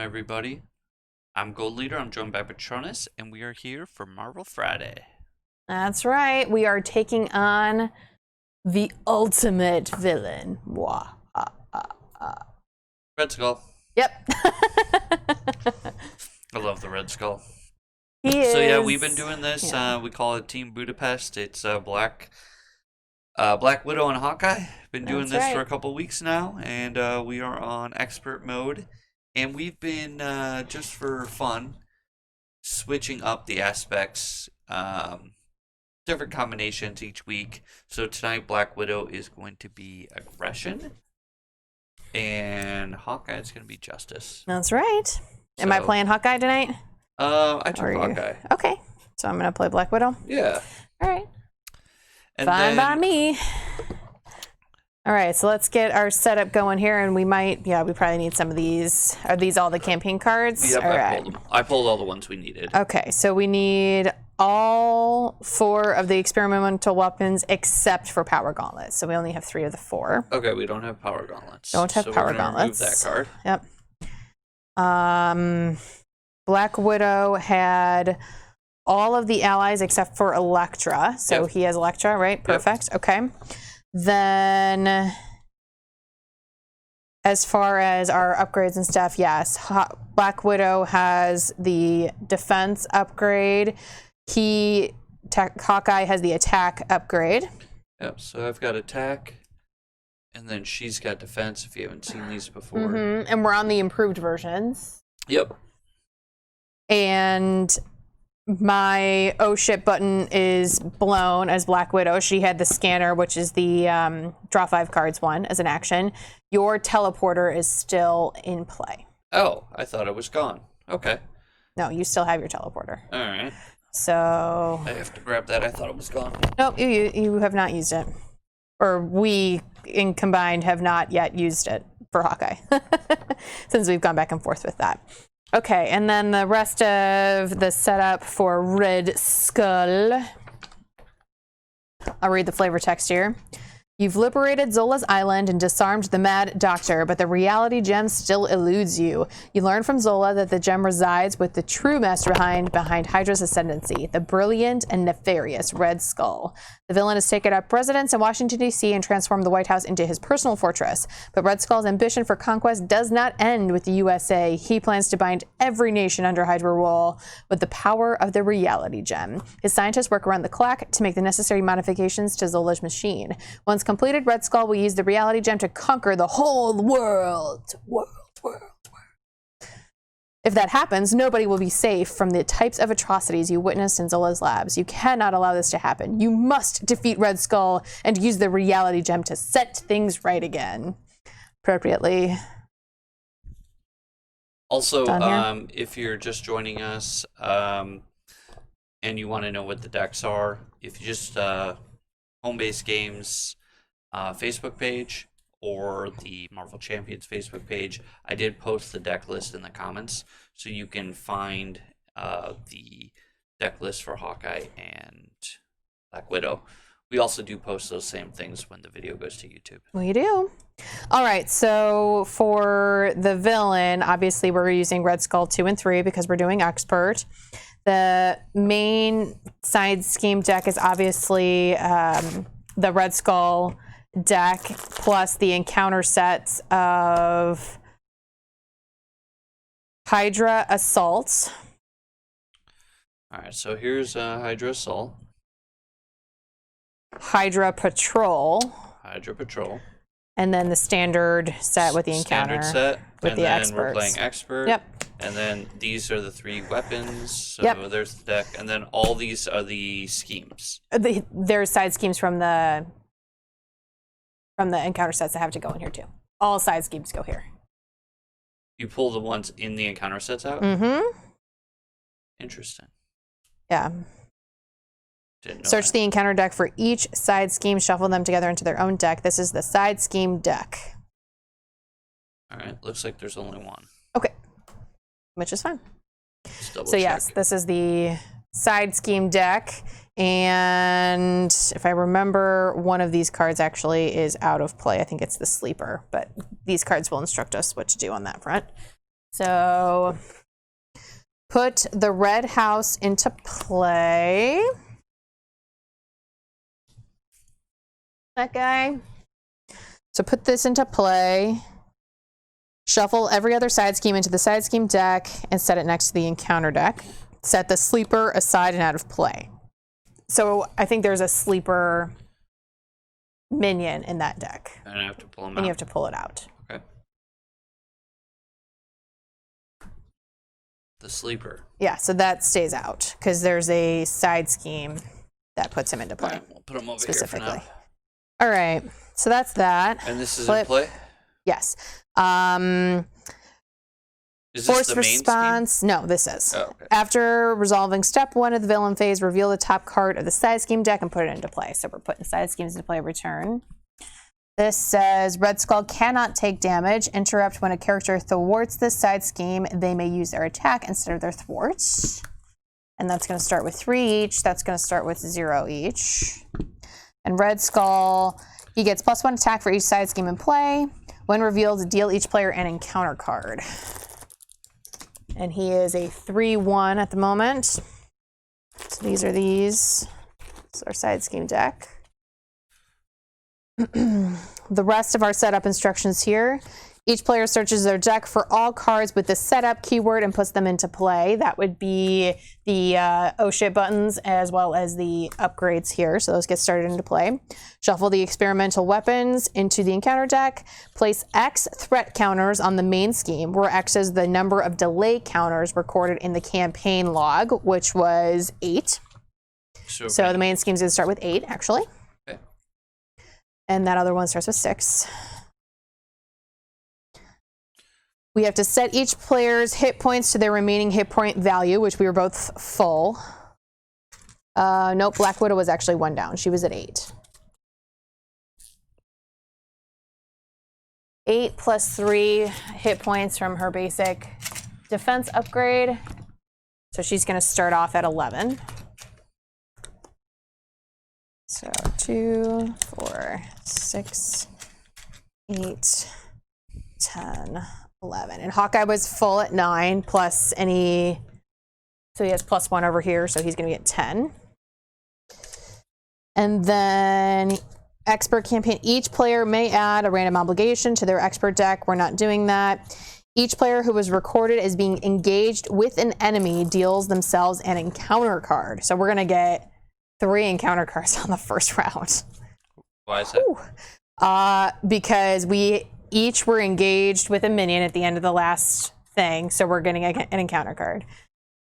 Welcome, everybody. I'm Gold Leader. I'm joined by Patronus, and we are here for Marvel Friday. That's right. We are taking on the ultimate villain. Wah, Red Skull. Yep. I love the Red Skull. He is. So yeah, we've been doing this. Yeah. We call it Team Budapest. It's Black Widow and Hawkeye. Been doing That's this right. for a couple weeks now, and we are on expert mode. And we've been just for fun switching up the aspects, different combinations each week. So tonight, Black Widow is going to be aggression, and Hawkeye is going to be justice. That's right. Am I playing Hawkeye tonight? I took Hawkeye. Okay. So I'm going to play Black Widow? Yeah. All right. And Fine then, by me. All right, so let's get our setup going here, and we probably need some of these. Are these all the campaign cards? Yep, all I right. pulled them. I pulled all the ones we needed. Okay, so we need all 4 of the experimental weapons except for power gauntlets. So we only have 3 of the 4. Okay, we don't have power gauntlets. Don't have so power we're gonna gauntlets. remove that card. Yep. Black Widow had all of the allies except for Elektra. So Yep. he has Elektra, right? Yep. Perfect. Okay. Then as far as our upgrades and stuff, yes. Black Widow has the defense upgrade. Hawkeye has the attack upgrade. Yep, so I've got attack, and then she's got defense if you haven't seen these before. And we're on the improved versions. Yep. And my oh shit button is blown as Black Widow. She had the scanner, which is the draw 5 cards one as an action. Your teleporter is still in play. Oh, I thought it was gone. Okay. No, you still have your teleporter. All right. So I have to grab that. I thought it was gone. nope, you have not used it, or we in combined have not yet used it for Hawkeye since we've gone back and forth with that. Okay, and then the rest of the setup for Red Skull. I'll read the flavor text here. You've liberated Zola's island and disarmed the Mad Doctor, but the reality gem still eludes you. You learn from Zola that the gem resides with the true mastermind behind Hydra's ascendancy, the brilliant and nefarious Red Skull. The villain has taken up residence in Washington, D.C. and transformed the White House into his personal fortress. But Red Skull's ambition for conquest does not end with the USA. He plans to bind every nation under Hydra rule with the power of the reality gem. His scientists work around the clock to make the necessary modifications to Zola's machine. Once completed, Red Skull will use the reality gem to conquer the whole world. If that happens, nobody will be safe from the types of atrocities you witnessed in Zola's labs. You cannot allow this to happen. You must defeat Red Skull and use the reality gem to set things right again. Appropriately. Also, if you're just joining us and you want to know what the decks are, if you just Home Base Games Facebook page or the Marvel Champions Facebook page, I did post the deck list in the comments, so you can find the deck list for Hawkeye and Black Widow. We also do post those same things when the video goes to YouTube. We do. All right, so for the villain, obviously we're using Red Skull 2 and 3 because we're doing expert. The main side scheme deck is obviously the Red Skull deck plus the encounter sets of Hydra Assault. All right, so here's Hydra Assault. Hydra Patrol. And then the standard set with the encounter. Standard set. With and the then experts. We're playing expert. Yep. And then these are the 3 weapons. So Yep. there's the deck. And then all these are the schemes. There's side schemes from the encounter sets that have to go in here too. All side schemes go here. You pull the ones in the encounter sets out? Mm-hmm. Interesting. Yeah. Didn't know Search that. the encounter deck for each side scheme, shuffle them together into their own deck. This is the side scheme deck. All right, looks like there's only one. Okay. Which is fine. Just double So check. yes, this is the side scheme deck. And if I remember, one of these cards actually is out of play. I think it's the sleeper, but these cards will instruct us what to do on that front. So put the red house into play. That guy. So put this into play. Shuffle every other side scheme into the side scheme deck and set it next to the encounter deck. Set the sleeper aside and out of play. So I think there's a sleeper minion in that deck. And I have to pull them out. And you have to pull it out. Okay. The sleeper. Yeah, so that stays out because there's a side scheme that puts him into play. All right, we'll put them over specifically. here for now. All right, so that's that. And this is Flip. in play? Yes. Is this Force the main response. scheme? No, this is. Oh, okay. After resolving step 1 of the villain phase, reveal the top card of the side scheme deck and put it into play. So we're putting side schemes into play every turn. This says Red Skull cannot take damage. Interrupt when a character thwarts this side scheme. They may use their attack instead of their thwarts. And that's going to start with 3 each. That's going to start with 0 each. And Red Skull, he gets +1 attack for each side scheme in play. When revealed, deal each player an encounter card. And he is a 3/1 at the moment. So these are these. This is our side scheme deck. The rest of our setup instructions here. Each player searches their deck for all cards with the setup keyword and puts them into play. That would be the oh shit buttons as well as the upgrades here. So those get started into play. Shuffle the experimental weapons into the encounter deck. Place X threat counters on the main scheme, where X is the number of delay counters recorded in the campaign log, which was 8. So the main scheme's going to start with 8, actually. Okay. And that other one starts with 6. We have to set each player's hit points to their remaining hit point value, which we were both full. Nope, Black Widow was actually 1 down. She was at 8. 8 plus 3 hit points from her basic defense upgrade. So she's going to start off at 11. So 2, 4, 6, 8, 10, 11. And Hawkeye was full at 9 plus any, so he has +1 over here, so he's going to get 10. And then expert campaign, each player may add a random obligation to their expert deck. We're not doing that. Each player who was recorded as being engaged with an enemy deals themselves an encounter card. So we're going to get 3 encounter cards on the first round. Why is that? Because we each were engaged with a minion at the end of the last thing, so we're getting an encounter card.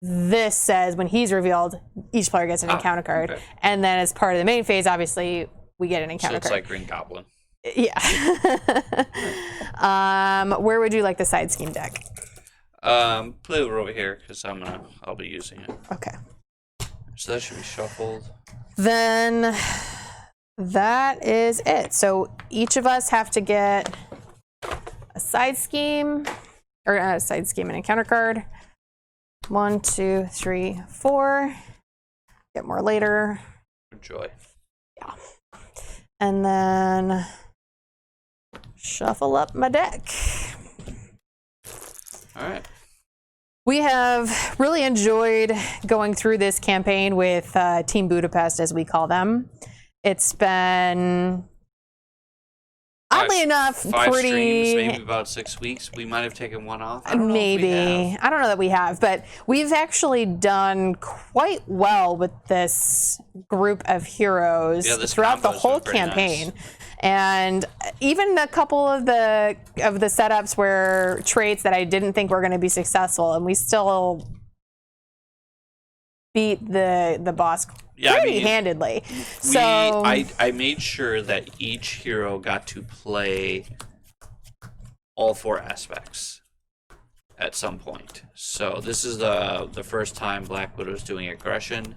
This says when he's revealed, each player gets an encounter card. Okay. And then as part of the main phase, obviously, we get an encounter card. So it's like Green Goblin. Yeah. Where would you like the side scheme deck? Put it over here, because I'll be using it. Okay. So that should be shuffled. Then that is it. So each of us have to get a side scheme, or not a side scheme, an encounter card. 1, 2, 3, 4. Get more later. Enjoy. Yeah. And then shuffle up my deck. All right. We have really enjoyed going through this campaign with Team Budapest, as we call them. It's been, oddly enough, 5 pretty... streams, maybe about 6 weeks. We might have taken one off. I don't know if we have. I don't know that we have, but we've actually done quite well with this group of heroes throughout the whole campaign. Nice. And even a couple of the setups were traits that I didn't think were going to be successful, and we still beat the boss pretty handedly. So I made sure that each hero got to play all 4 aspects at some point. So this is the first time Black Widow's doing aggression.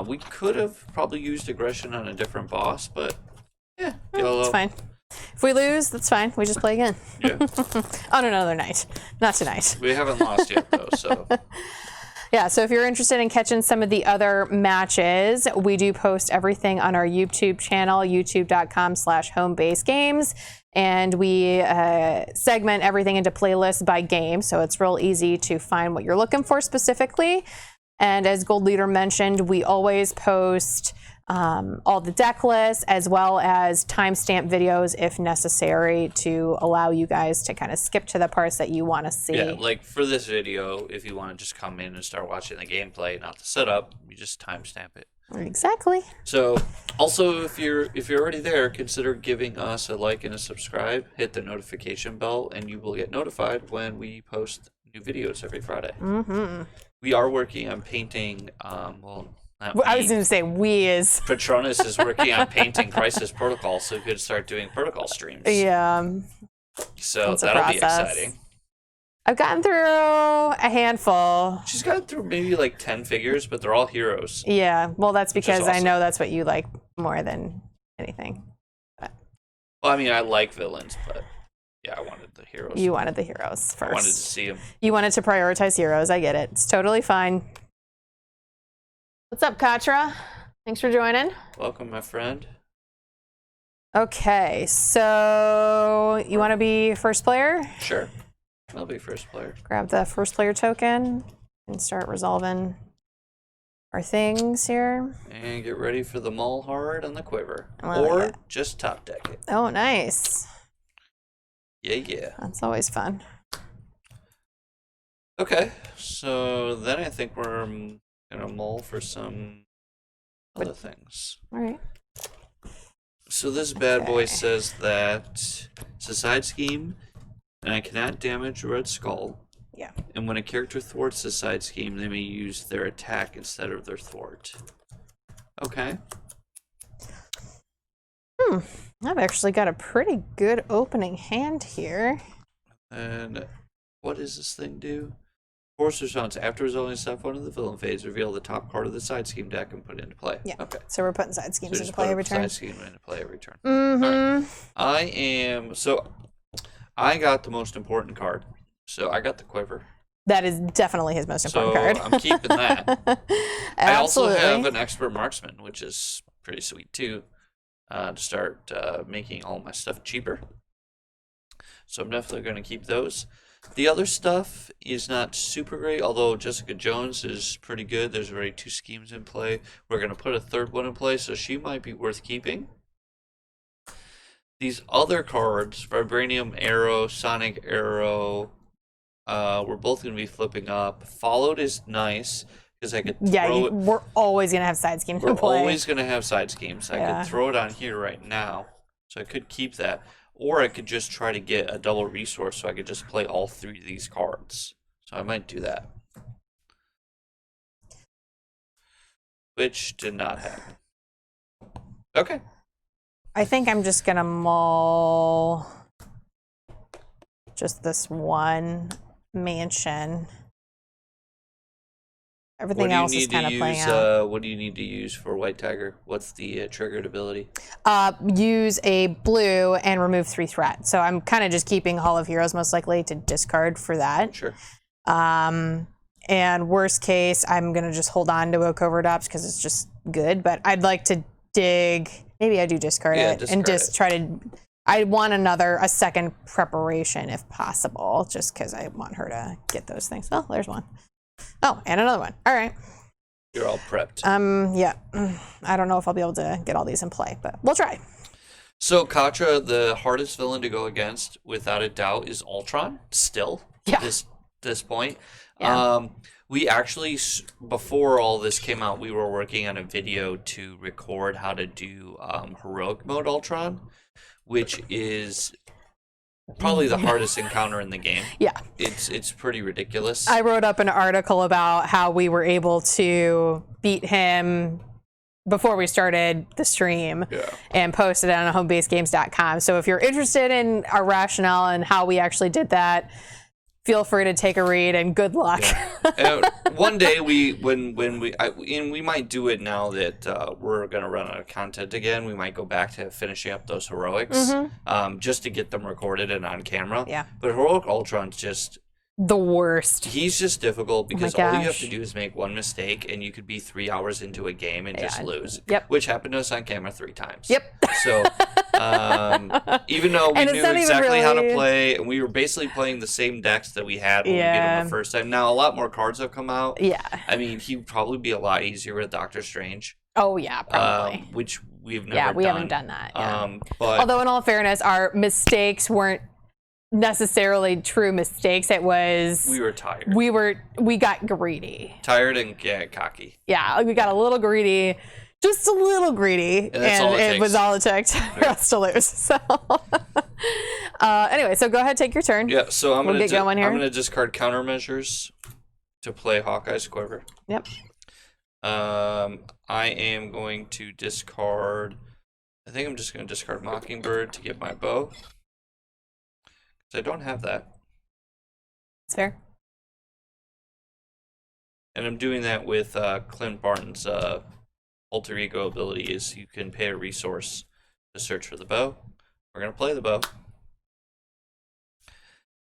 We could have probably used aggression on a different boss, but yeah, it's fine. If we lose, that's fine. We just play again. Yeah. On another night. Not tonight. We haven't lost yet, though, so. Yeah, so if you're interested in catching some of the other matches, we do post everything on our YouTube channel, youtube.com/homebasegames. and we segment everything into playlists by game, so it's real easy to find what you're looking for specifically. And as Gold Leader mentioned, we always post all the deck lists as well as timestamp videos if necessary to allow you guys to kind of skip to the parts that you want to see. Yeah, like for this video, if you want to just come in and start watching the gameplay, not the setup, you just timestamp it. Exactly. So, also, if you're already there, consider giving us a like and a subscribe. Hit the notification bell, and you will get notified when we post new videos every Friday. Mm-hmm. We are working on painting. Well, not I was going to say we is. Patronus is working on painting Crisis Protocol, so we could start doing protocol streams. Yeah. So that'll be exciting. I've gotten through a handful. She's gotten through maybe like 10 figures, but they're all heroes. Yeah, well, that's because awesome. I know that's what you like more than anything. Well, I mean, I like villains, but yeah, I wanted the heroes. You wanted the heroes first. I wanted to see them. You wanted to prioritize heroes. I get it. It's totally fine. What's up, Katra? Thanks for joining. Welcome, my friend. Okay, so you want to be first player? Sure. I'll be first player. Grab the first player token and start resolving our things here. And get ready for the Maul Hard on the Quiver. Well, or yeah. just top deck it. Oh, nice. Yeah. That's always fun. Okay, so then I think we're going to mull for some other things. All right. So this bad boy says that it's a side scheme, and I cannot damage Red Skull. Yeah. And when a character thwarts the side scheme, they may use their attack instead of their thwart. Okay. I've actually got a pretty good opening hand here. And what does this thing do? Force response. After resolving step 1 of the villain phase, reveal the top card of the side scheme deck and put it into play. Yeah. Okay. So we're putting side schemes So into play every turn. Side scheme into play every turn. Mm-hmm. Right. I got the most important card. So I got the Quiver. That is definitely his most important card. I'm keeping that. I also Absolutely. have an Expert Marksman, which is pretty sweet too, to start making all my stuff cheaper. So I'm definitely going to keep those. The other stuff is not super great, although Jessica Jones is pretty good. There's already 2 schemes in play. We're going to put a third one in play, so she might be worth keeping. These other cards, Vibranium Arrow, Sonic Arrow, we're both going to be flipping up. Followed is nice, because I could throw it. We're always going to have side schemes We're in play. always going to have side schemes. I could throw it on here right now, so I could keep that. Or I could just try to get a double resource so I could just play all 3 of these cards. So I might do that. Which did not happen. Okay. I think I'm just going to mull just this one mansion. Everything else is kind of playing out. What do you need to use for White Tiger? What's the triggered ability? Use a blue and remove 3 threat. So I'm kind of just keeping Hall of Heroes most likely to discard for that. Sure. And worst case, I'm going to just hold on to a Covert Ops because it's just good. But I'd like to dig. Maybe I do discard it and just try to. I want a second preparation if possible, just because I want her to get those things. Oh, there's one. Oh, and another one. All right. You're all prepped. Yeah. I don't know if I'll be able to get all these in play, but we'll try. So Katra, the hardest villain to go against, without a doubt, is Ultron. Still, at this point. Yeah. We actually, before all this came out, we were working on a video to record how to do heroic mode Ultron, which is probably the hardest encounter in the game. Yeah. It's pretty ridiculous. I wrote up an article about how we were able to beat him before we started the stream and posted it on homebasegames.com. So if you're interested in our rationale and how we actually did that, feel free to take a read and good luck. One day we might do it now that we're going to run out of content again. We might go back to finishing up those heroics just to get them recorded and on camera. Yeah. But heroic Ultron's just, the worst. He's just difficult because Oh my all you have gosh. to do is make one mistake, and you could be 3 hours into a game and just lose. Yep. Which happened to us on camera 3 times. Yep. So, even though we And it's knew not even exactly how to really- play, and we were basically playing the same decks that we had when we beat him the first time. Now, a lot more cards have come out. Yeah. I mean, he'd probably be a lot easier with Doctor Strange. Oh, yeah, probably. Which we've never Yeah, done. we haven't done that. Yeah. But Although, in all fairness, our mistakes weren't necessarily true mistakes. It was we were tired. we got greedy. Tired and cocky. Yeah, we got a little greedy, just a little greedy, And that's all it takes. was all it took for us to lose. So, anyway, so go ahead, take your turn. Yeah, so I'm We'll gonna get going here. I'm gonna discard countermeasures to play Hawkeye's Quiver. Yep. I am going to discard. I think I'm just gonna discard Mockingbird to get my bow. I don't have that. It's fair. And I'm doing that with Clint Barton's alter ego ability is you can pay a resource to search for the bow. We're going to play the bow.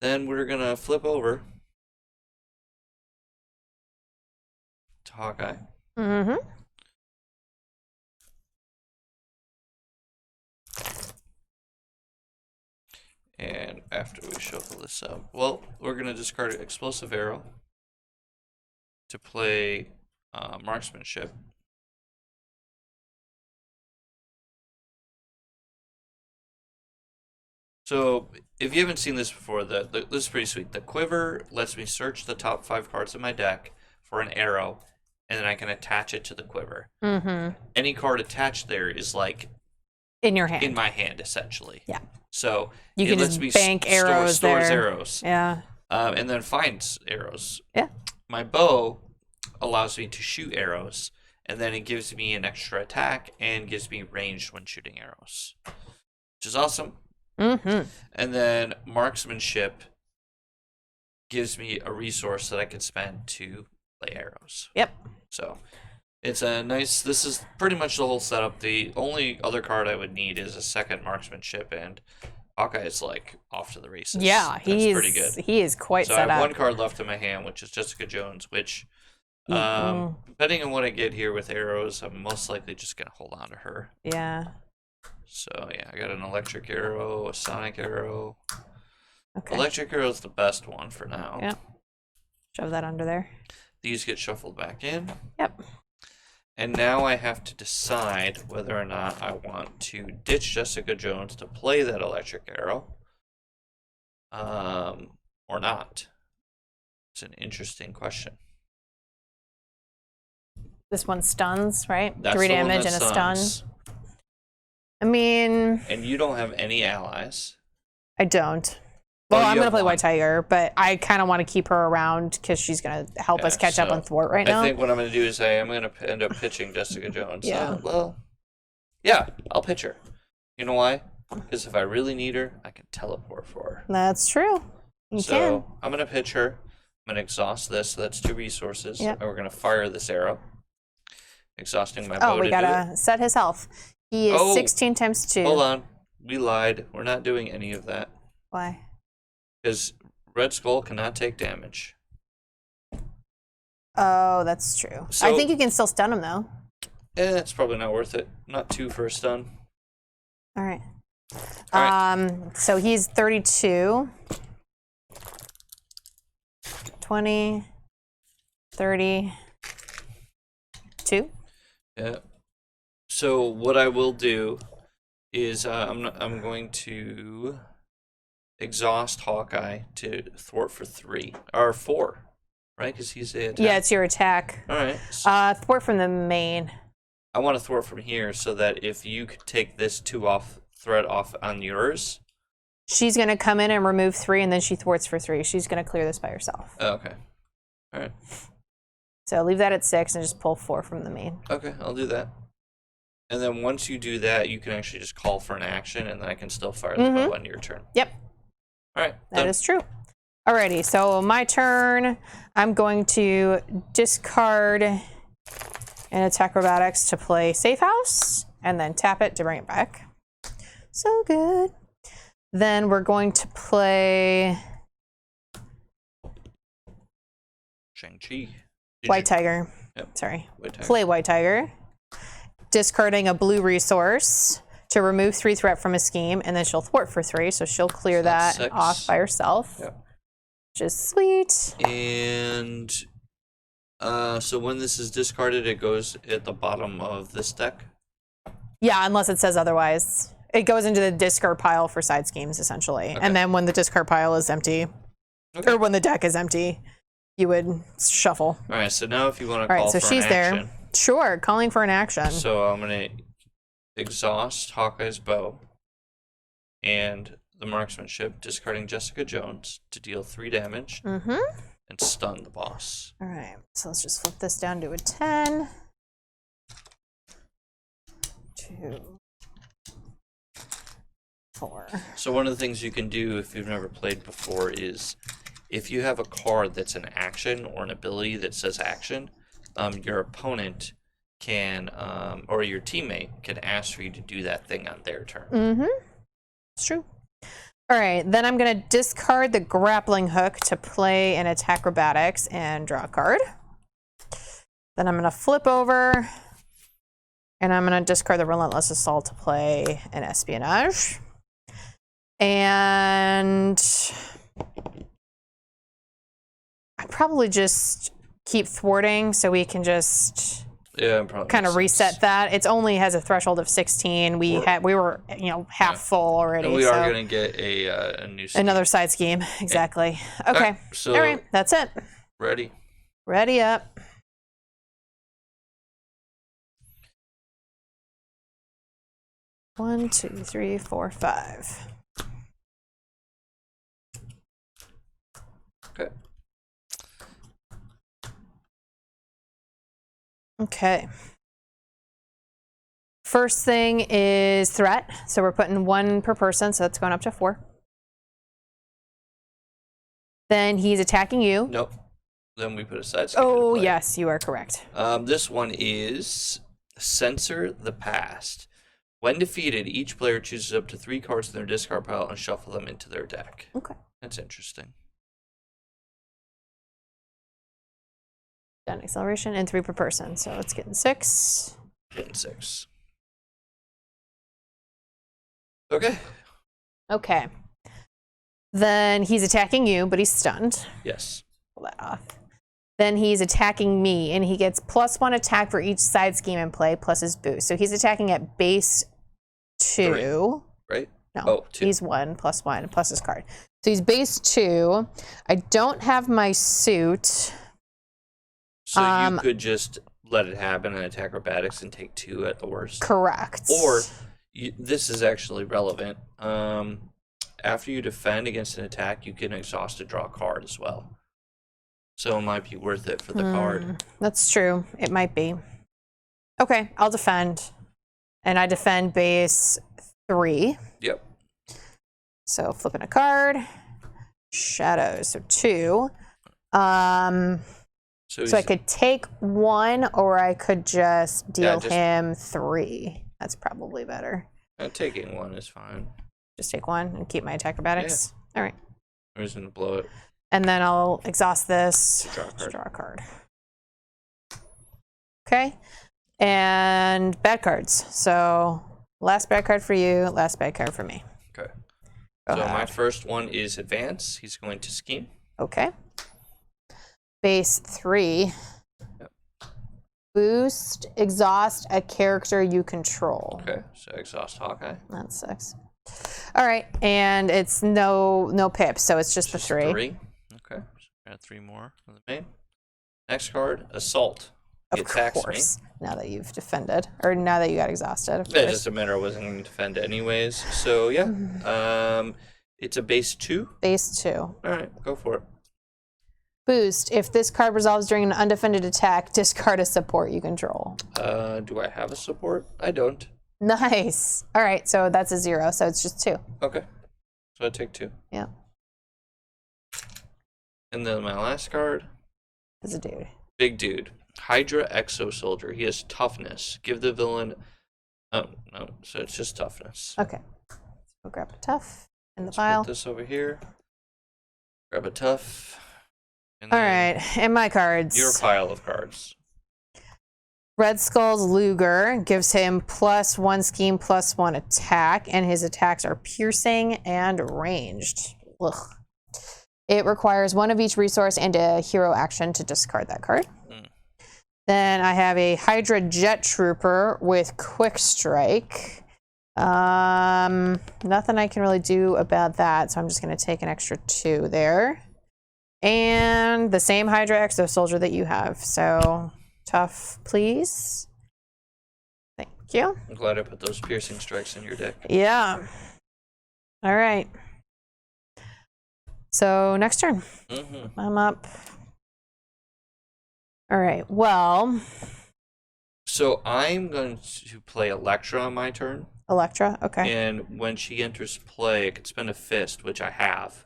Then we're going to flip over to Hawkeye. Mm-hmm. And after we shuffle this up, well, we're going to discard Explosive Arrow to play Marksmanship. So, if you haven't seen this before, this is pretty sweet. The Quiver lets me search the top 5 cards of my deck for an arrow, and then I can attach it to the Quiver. Mm-hmm. Any card attached there is like In your hand. in my hand, essentially. Yeah. So You it can lets just me bank arrows stores there. arrows, Yeah. and then finds arrows. Yeah. My bow allows me to shoot arrows, and then it gives me an extra attack and gives me range when shooting arrows, which is awesome. Mm-hmm. And then marksmanship gives me a resource that I can spend to play arrows. Yep. So it's a nice. This is pretty much the whole setup. The only other card I would need is a second marksmanship, and Hawkeye is like off to the races. Yeah, That's pretty good. He is quite So I set have up. one card left in my hand, which is Jessica Jones, which, Mm-mm. depending on what I get here with arrows, I'm most likely just going to hold on to her. Yeah. So, yeah, I got an electric arrow, a sonic arrow. Okay. Electric arrow is the best one for now. Yeah. Shove that under there. These get shuffled back in. Yep. And now I have to decide whether or not I want to ditch Jessica Jones to play that electric arrow, or not. It's an interesting question. This one stuns, right? That's 3 the one damage that and a stun. stuns. I mean, And you don't have any allies. I don't. Well, Well, I'm you going to have play one. White Tiger, but I kind of want to keep her around because she's going to help us Yeah, catch up so on Thwart right now. I think what I'm going to do is I'm going to end up pitching Jessica Jones. Yeah. Well, yeah, I'll pitch her. You know why? Because if I really need her, I can teleport for her. That's true. You So can. I'm going to pitch her. I'm going to exhaust this. So that's 2 resources. Yep. And we're going to fire this arrow. Exhausting my bow Oh, we to got do to set his health. He is Oh, 16 times 2. it. Hold on. We lied. We're not doing any of that. Why? Because Red Skull cannot take damage. Oh, that's true. I So- think you can still stun him, though. It's probably not worth it. Not 2 for a stun. All right. All right. So he's 32. 20. 32. Yeah. So what I will do is I'm going to exhaust Hawkeye to thwart for 3 or 4, right? Because he's a attack. Yeah, it's your attack. All right. Thwart from the main. I want to thwart from here so that if you could take this 2 threat off on yours. She's going to come in and remove 3, and then she thwarts for 3. She's going to clear this by herself. Oh, okay. All right. So leave that at 6 and just pull 4 from the main. Okay, I'll do that. And then once you do that, you can actually just call for an action, and then I can still fire the bow on your turn. Yep. All right. That is true. Alrighty, so my turn. I'm going to discard an acrobatics to play Safe House, and then tap it to bring it back. So good. Then we're going to play Shang-Chi. White Tiger. Yep. Sorry. White Tiger. Play White Tiger. Discarding a blue resource to remove 3 threat from a scheme, and then she'll thwart for 3, so she'll clear So that's that 6. off by herself. Yep. Which is sweet. And so when this is discarded, it goes at the bottom of this deck. Yeah, unless it says otherwise. It goes into the discard pile for side schemes, essentially. Okay. And then when the discard pile is empty, or when the deck is empty, you would shuffle. All right, so now if you want to All right, call so for she's an there. action. Sure, calling for an action. So I'm going to exhaust Hawkeye's bow and the marksmanship, discarding Jessica Jones to deal 3 damage Mm-hmm. and stun the boss. All right, so let's just flip this down to a 10. 2, 4. So one of the things you can do if you've never played before is if you have a card that's an action or an ability that says action, your opponent can, or your teammate can ask for you to do that thing on their turn. Mm-hmm. It's true. All right, then I'm going to discard the grappling hook to play an attack acrobatics and draw a card. Then I'm going to flip over, and I'm going to discard the relentless assault to play an espionage. And I probably just keep thwarting so we can just Probably kind of reset that. It only has a threshold of 16. We were half full already. And we are going to get a new scheme. Another side scheme, exactly. Okay. So all right, that's it. ready? Ready up. One, 2, 3, 4, 5. Okay. Okay. First thing is threat. So we're putting 1 per person, so that's going up to 4. Then he's attacking you. Nope. Then we put a side scheme. Oh, into play. yes, you are correct. This one is Censor the Past. When defeated, each player chooses up to 3 cards in their discard pile and shuffle them into their deck. Okay. That's interesting. Done acceleration and 3 per person. So it's getting 6. Getting 6. Okay. Okay. Then he's attacking you, but he's stunned. Yes. Pull that off. Then he's attacking me, and he gets +1 attack for each side scheme in play, plus his boost. So he's attacking at base 2. 3, right? No, Oh, 2. he's 1 plus 1 plus his card. So he's base 2. I don't have my suit. So you could just let it happen and attack acrobatics and take 2 at the worst. Correct. Or, this is actually relevant. After you defend against an attack, you can exhaust to draw a card as well. So it might be worth it for the card. That's true. It might be. Okay, I'll defend. And I defend base 3. Yep. So flipping a card. Shadows, so 2. So I could take 1, or I could just deal him 3. That's probably better. Taking 1 is fine. Just take 1 and keep my attack acrobatics. All right. I'm just going to blow it. And then I'll exhaust this. Draw a card. Okay. And bad cards. So last bad card for you, last bad card for me. Okay. Go So ahead. my first one is Advance. He's going to scheme. Okay. Base 3. Yep. Boost, exhaust a character you control. Okay. So exhaust Hawkeye. That sucks. All right, and it's no pips, so it's just the 3. 3. Okay. So got 3 more on the main. Next card, Assault. He Of attacks course. Now that you've defended, or now that you got exhausted. Of me. It course. doesn't matter. I wasn't going to defend anyways. So yeah. It's a base 2. Base 2. All right. Go for it. Boost. If this card resolves during an undefended attack, discard a support you control. Do I have a support? I don't. Nice. All right, so that's a 0, so it's just 2. Okay. So I take 2. Yeah. And then my last card, It's a dude. big dude. Hydra Exo Soldier. He has toughness. Give the villain. Oh, no. So it's just toughness. Okay. We'll grab a tough in the Let's pile. put this over here. Grab a tough. And All then right, and my cards. your pile of cards. Red Skull's Luger gives him +1 scheme, +1 attack, and his attacks are piercing and ranged. Ugh. It requires one of each resource and a hero action to discard that card. Then I have a Hydra Jet Trooper with Quick Strike. Nothing I can really do about that, so I'm just going to take an extra 2 there. And the same Hydra Exo Soldier that you have. So tough, please. Thank you. I'm glad I put those piercing strikes in your deck. Yeah. All right. So next turn. I'm up. All right. Well. So I'm going to play Elektra on my turn. Elektra. Okay. And when she enters play, I can spend a fist, which I have,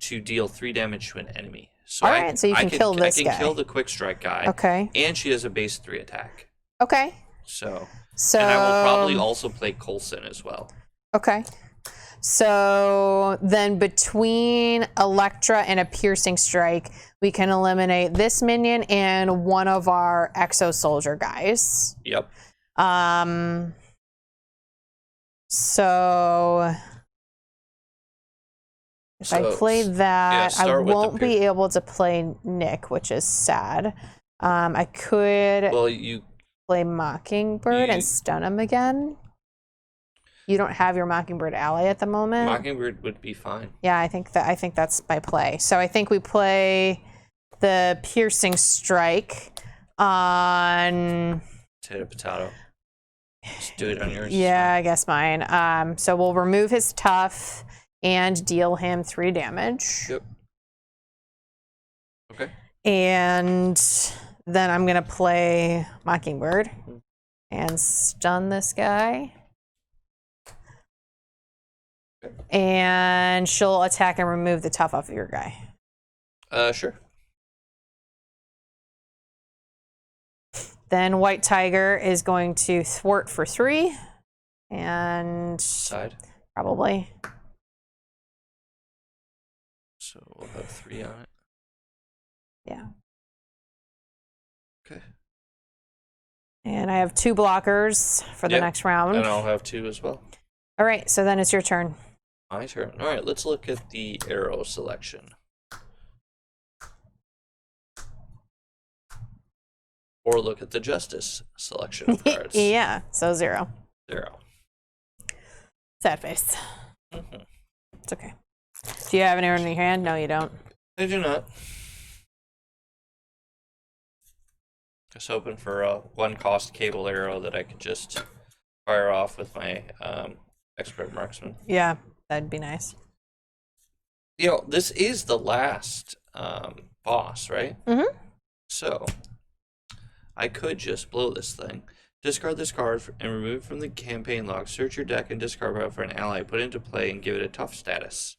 to deal 3 damage to an enemy. So all right. So you can kill this guy. I can kill the quick strike guy. Okay. And she has a base 3 attack. Okay. So. And I will probably also play Coulson as well. Okay. So then between Elektra and a piercing strike, we can eliminate this minion and one of our Exo Soldier guys. Yep. So if I play that, I won't be able to play Nick, which is sad. I could play Mockingbird and stun him again. You don't have your Mockingbird ally at the moment. Mockingbird would be fine. Yeah, I think that's my play. So I think we play the piercing strike on Potato. Just do it on yours. Yeah, I guess mine. So we'll remove his tough and deal him 3 damage. Yep. Okay. And then I'm gonna play Mockingbird and stun this guy. And she'll attack and remove the tough off of your guy. Sure. Then White Tiger is going to thwart for 3. And side. Probably. So we'll have 3 on it. Yeah. Okay. And I have 2 blockers for the next round. And I'll have 2 as well. All right, so then it's your turn. My turn. All right, let's look at the arrow selection. Or look at the Justice selection of cards. Yeah, so 0. 0. Sad face. It's okay. Do you have an arrow in your hand? No, you don't. I do not. Just hoping for a 1-cost cable arrow that I could just fire off with my expert marksman. Yeah, that'd be nice. You know, this is the last boss, right? So I could just blow this thing. Discard this card and remove it from the campaign log. Search your deck and discard it for an ally. Put it into play and give it a tough status.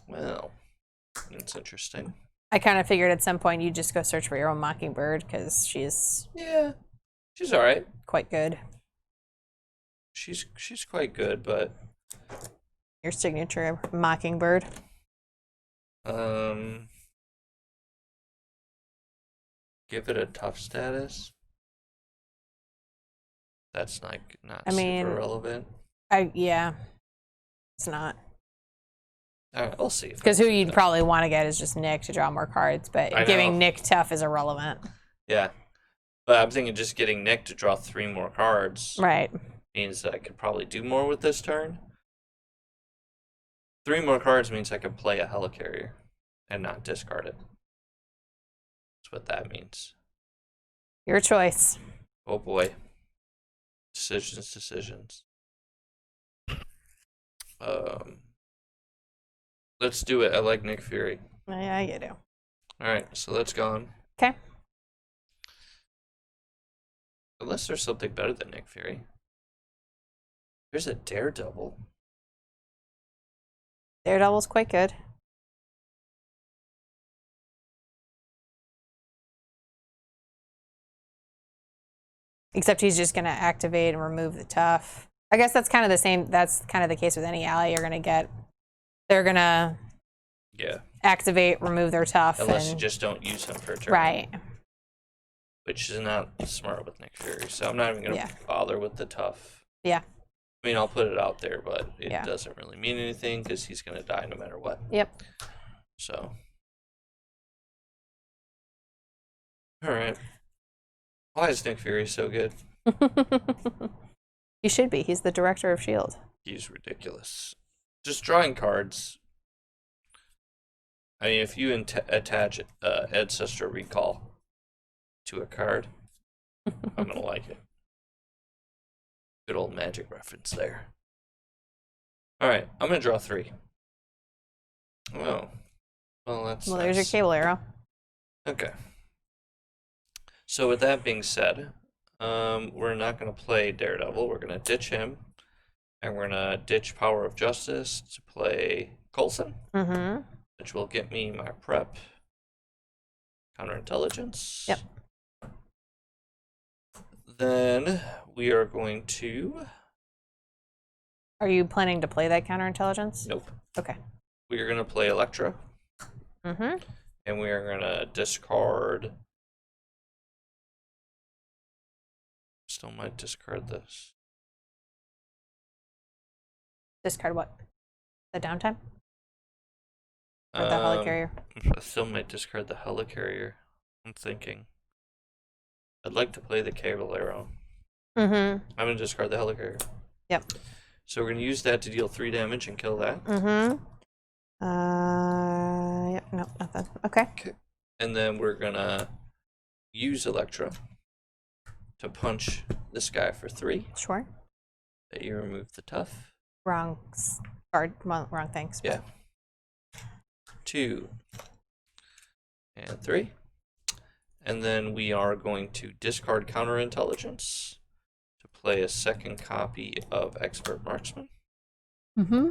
Well, that's interesting. I kind of figured at some point you'd just go search for your own Mockingbird because she's she's all right. Quite good. She's quite good, but your signature Mockingbird. Give it a tough status. That's not super relevant. Yeah, it's not. All right, we'll see. Because who you'd probably want to get is just Nick to draw more cards, but giving Nick tough is irrelevant. Yeah, but I'm thinking just getting Nick to draw 3 more cards. Right. Means that I could probably do more with this turn. 3 more cards means I could play a helicarrier and not discard it. That's what that means. Your choice. Oh boy. Decisions. Let's do it. I like Nick Fury. Yeah, you do. Alright, so that's gone. Okay. Unless there's something better than Nick Fury. There's a Daredevil. Daredevil's quite good. Except he's just going to activate and remove the tough. I guess that's kind of the same. That's kind of the case with any ally you're going to get. They're going to activate, remove their tough. Unless you just don't use them for a turn. Right. Which is not smart with Nick Fury. So I'm not even going to bother with the tough. Yeah. I mean, I'll put it out there, but it doesn't really mean anything because he's going to die no matter what. Yep. So. Alright. Why is Nick Fury so good? He should be. He's the director of S.H.I.E.L.D. He's ridiculous. Just drawing cards. I mean, if you attach Ancestral Recall to a card, I'm going to like it. Good old Magic reference there. Alright, I'm going to draw 3. Oh. Well, that's Well, nice. there's your cable arrow. Okay. So with that being said, we're not going to play Daredevil. We're going to ditch him. And we're going to ditch Power of Justice to play Coulson. Mm-hmm. Which will get me my prep. Counterintelligence. Yep. Then we are going to... Are you planning to play that counterintelligence? Nope. Okay. We are going to play Elektra. Mm-hmm. And we are going to discard... Still might discard this. Discard what? The downtime? Or the helicarrier? I still might discard the helicarrier. I'm thinking. I'd like to play the cable arrow. Mm-hmm. I'm going to discard the helicarrier. Yep. So we're going to use that to deal 3 damage and kill that. Mm-hmm. Yep, no, nothing. Okay. And then we're going to use Elektra to punch this guy for 3. Sure. That you remove the tough. Wrong card. Well, wrong things. Yeah. 2 and 3. And then we are going to discard Counterintelligence to play a second copy of Expert Marksman. Mm-hmm.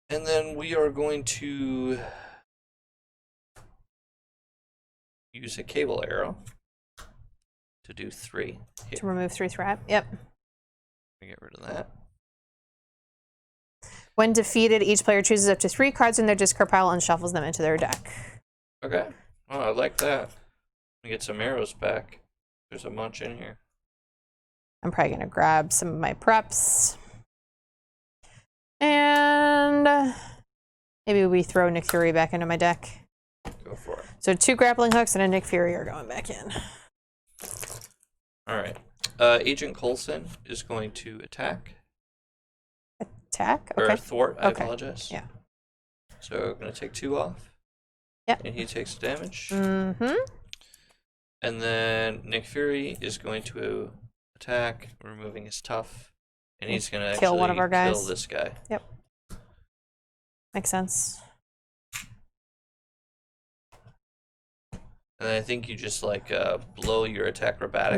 And then we are going to use a cable arrow to do 3. Here. To remove 3 threat. Yep. Get rid of that. When defeated, each player chooses up to 3 cards in their discard pile and shuffles them into their deck. Okay. Oh, I like that. We get some arrows back. There's a bunch in here. I'm probably going to grab some of my preps. And maybe we throw Nick Fury back into my deck. Go for it. So 2 grappling hooks and a Nick Fury are going back in. All right. Agent Coulson is going to attack. Attack? Okay. Or thwart, I Okay. apologize. Yeah. So we're going to take 2 off. Yep. And he takes damage. Mm-hmm. And then Nick Fury is going to attack, removing his tough. And he's going to Kill one of our guys. Kill this guy. Yep. Makes sense. And I think you just like blow your acrobatics.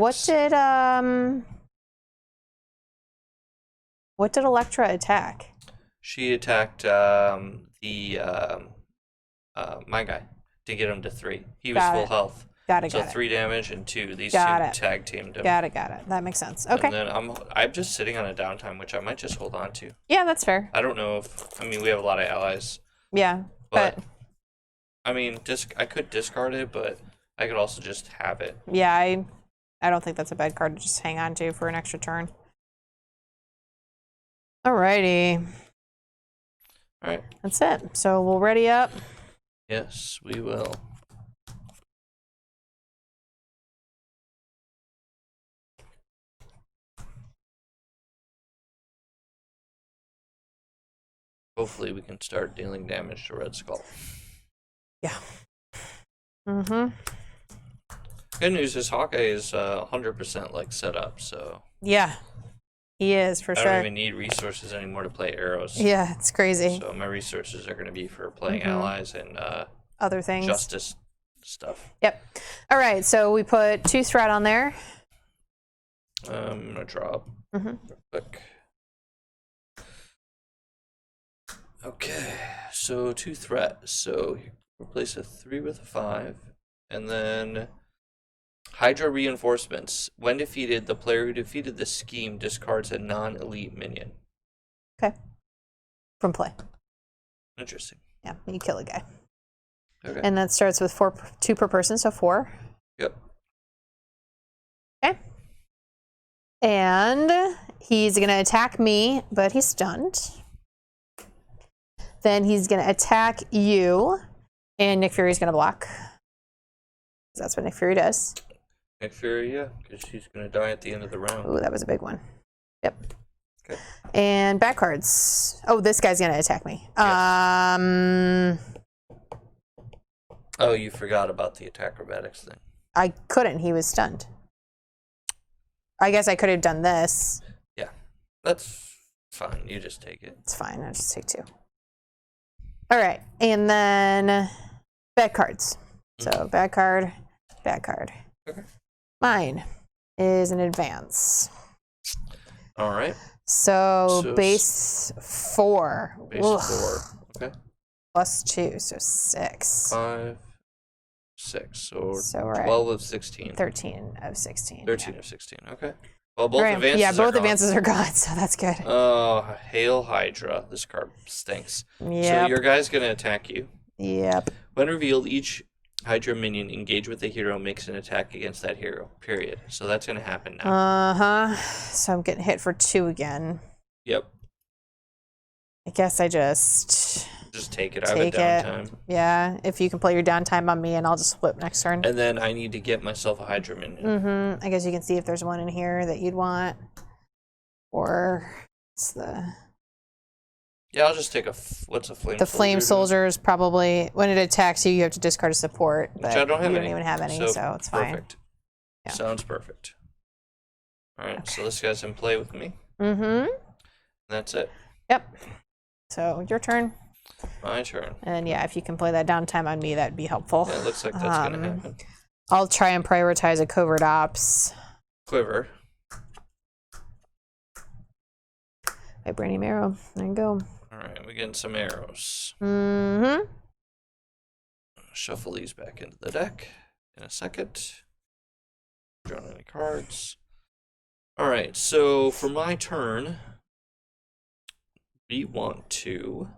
What did Elektra attack? She attacked my guy to get him to 3. He was full health. Got it. So 3 damage and 2. These Got two it. tag teamed him. Got it. That makes sense. Okay. And then I'm just sitting on a downtime, which I might just hold on to. Yeah, that's fair. I don't know if we have a lot of allies. Yeah, but I mean, I could discard it, but I could also just have it. yeah, I don't think that's a bad card to just hang on to for an extra turn. Alrighty. All right. That's it. So we'll ready up. Yes, we will. Hopefully we can start dealing damage to Red Skull. Yeah. Mm-hmm. Good news is Hawkeye is 100% like set up, so Yeah. He is, for I sure. don't even need resources anymore to play arrows. Yeah, it's crazy. So my resources are going to be for playing allies and Other things. justice stuff. Yep. All right, so we put 2 threat on there. I'm going to draw up real quick. Okay, so 2 threat. So you replace a 3 with a 5. And then Hydra reinforcements. When defeated, the player who defeated the scheme discards a non-elite minion. Okay. From play. Interesting. Yeah, you kill a guy. Okay. And that starts with 2 per person, so 4. Yep. Okay. And he's going to attack me, but he's stunned. Then he's going to attack you, and Nick Fury's going to block. That's what Nick Fury does. Nick Fury, yeah, because she's going to die at the end of the round. Ooh, that was a big one. Yep. Okay. And back cards. Oh, this guy's going to attack me. Yes. Oh, you forgot about the attack acrobatics thing. I couldn't. He was stunned. I guess I could have done this. Yeah, that's fine. You just take it. It's fine. I'll just take 2. All right. And then back cards. So back card, back card. Okay. Mine is an advance. All right. So base 4. Base Ugh. 4. Okay. Plus 2, so 6. 5, 6. So we're at 12 of 16. 13 of 16. 13 yeah. of 16. Okay. Well, both Right. advances Yeah, both are advances are gone, so that's good. Oh, Hail Hydra. This card stinks. Yep. So your guy's going to attack you. Yep. When revealed, each Hydra minion engaged with a hero makes an attack against that hero, period. So that's going to happen now. Uh-huh. So I'm getting hit for 2 again. Yep. I guess I just take it. I have a take it. downtime. Yeah, if you can play your downtime on me, and I'll just flip next turn. And then I need to get myself a Hydra minion. Mm-hmm. I guess you can see if there's one in here that you'd want. Or it's the... Yeah, I'll just take what's a flame soldier? The flame soldier is probably, when it attacks you, you have to discard a support. But Which I don't have you any. don't even have any, so it's fine. Perfect. Yeah. Sounds perfect. All right, so this guy's in play with me. Mm-hmm. That's it. Yep. So your turn. My turn. And yeah, if you can play that downtime on me, that'd be helpful. Yeah, it looks like that's going to happen. I'll try and prioritize a covert ops. Quiver. Vibranium arrow. There you go. All right, we're getting some arrows. Mm-hmm. Shuffle these back into the deck in a second. Drawing any cards. All right, so for my turn, we want to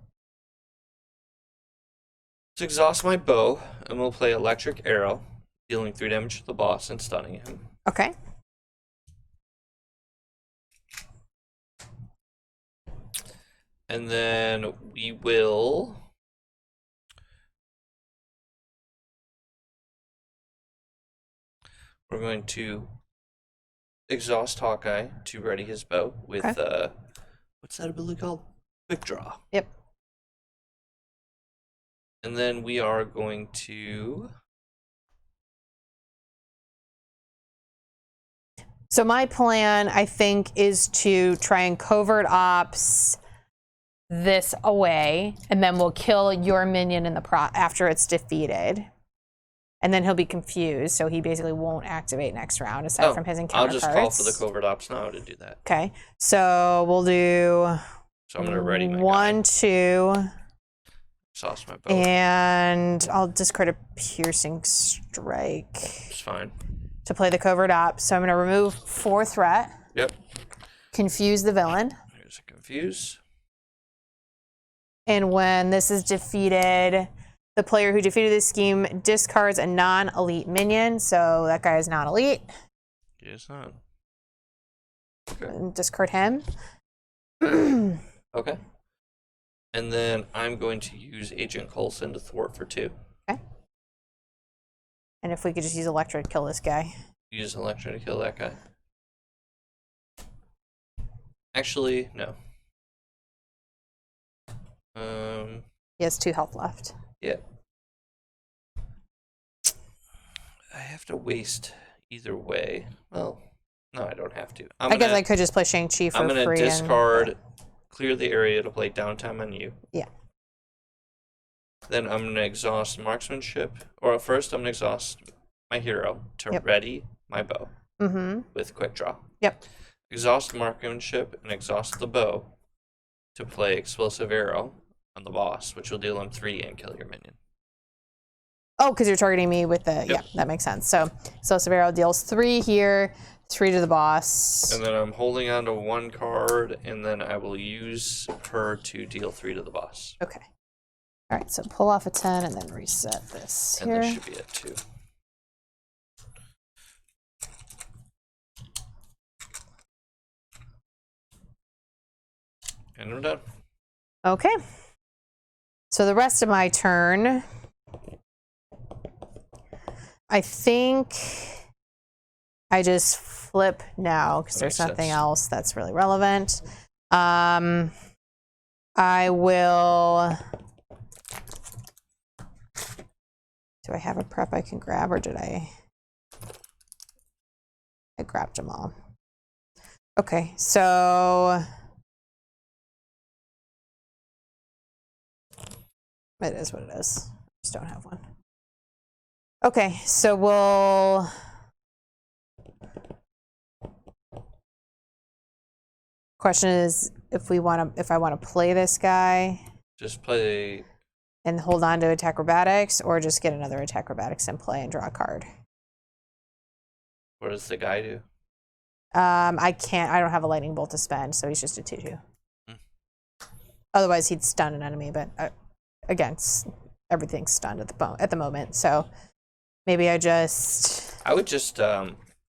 exhaust my bow, and we'll play Electric Arrow, dealing 3 damage to the boss and stunning him. Okay. And then we will we're going to exhaust Hawkeye to ready his bow with what's that ability called? Quick Draw. Yep. And then we are going to So my plan, I think, is to try and covert ops this away, and then we'll kill your minion in the after it's defeated. And then he'll be confused, so he basically won't activate next round, aside from his encounter I'll just cards. call for the covert ops now to do that. Okay, so we'll do So I'm going to ready my 1, guy. 2, Exhaust my bow. and I'll discard a piercing strike It's fine. to play the covert ops. So I'm going to remove 4 threat. Yep. Confuse the villain. Here's a confuse. And when this is defeated, the player who defeated this scheme discards a non-elite minion. So that guy is not elite. He is not. Okay. And discard him. Okay. And then I'm going to use Agent Coulson to thwart for 2. Okay. And if we could just use Electra to kill this guy. Use Electra to kill that guy. Actually, no. He has 2 health left. Yeah. I have to waste either way. Well, no, I don't have to. I guess I could just play Shang-Chi for free. I'm going to discard, clear the area to play downtime on you. Yeah. Then I'm going to exhaust marksmanship. Or first, I'm going to exhaust my hero to ready my bow with quick draw. Yep. Exhaust marksmanship and exhaust the bow to play explosive arrow on the boss, which will deal him 3 and kill your minion. Oh, because you're targeting me with the... Yeah, that makes sense. So Explosive Arrow deals 3 here, 3 to the boss. And then I'm holding on to 1 card, and then I will use her to deal 3 to the boss. Okay. All right, so pull off a 10 and then reset this And here. this should be it too. And I'm done. Okay. So the rest of my turn, I think I just flip now because there's makes nothing sense. else that's really relevant. I will. Do I have a prep I can grab, or did I grabbed them all. Okay, so it is what it is. Just don't have one. Okay, so we'll question is if I want to play this guy Just play. and hold on to attack acrobatics, or just get another attack acrobatics and play and draw a card. What does the guy do? I don't have a lightning bolt to spend, so he's just a 2/2. Otherwise he'd stun an enemy, but again, everything's stunned at the moment, so maybe I would just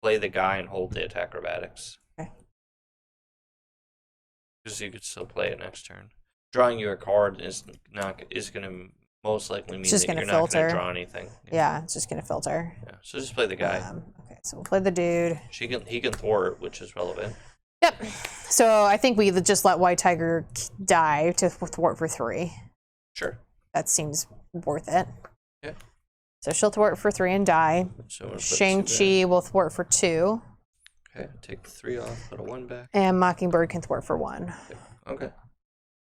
play the guy and hold the attack acrobatics. Okay. Because you could still play it next turn. Drawing you a card is going to most likely mean that you're not going to draw anything. Yeah, it's just going to filter. Yeah, so just play the guy. Okay, so we'll play the dude. He can thwart, which is relevant. Yep. So I think we just let White Tiger die to thwart for 3. Sure. That seems worth it. Yeah. So she'll thwart for 3 and die. So Shang-Chi will thwart for 2. Okay, take the 3 off, put a 1 back. And Mockingbird can thwart for 1. Okay.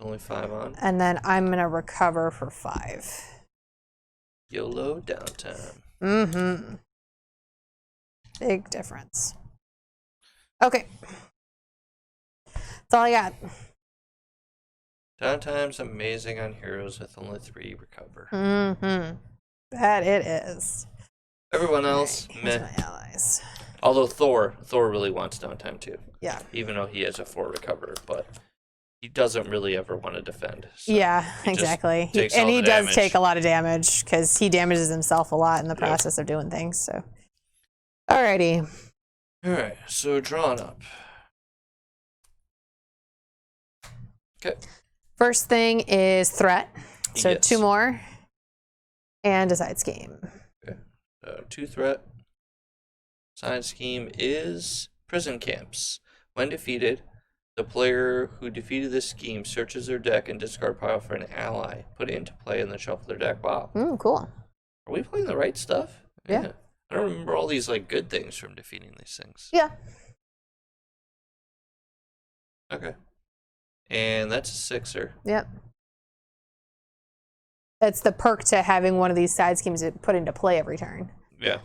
Only 5 on. And then I'm going to recover for 5. YOLO downtime. Mm-hmm. Big difference. Okay. That's all I got. Downtime's amazing on heroes with only 3 recover. Mm-hmm. That it is. Everyone else, Right, meh. here's my allies. Although Thor really wants downtime too. Yeah. Even though he has a 4 recover, but he doesn't really ever want to defend. So Yeah, he just exactly. takes all And he the does damage. take a lot of damage because he damages himself a lot in the process of doing things. So, alrighty. All right, so drawn up. Okay. First thing is threat. So Yes. 2 more. And decide scheme. Okay. 2 threat. Side scheme is prison camps. When defeated, the player who defeated this scheme searches their deck and discard pile for an ally. Put it into play and then shuffle their deck. Wow. Cool. Are we playing the right stuff? Yeah. I don't remember all these good things from defeating these things. Yeah. Okay. And that's a 6er. Yep. That's the perk to having one of these side schemes put into play every turn. Yeah.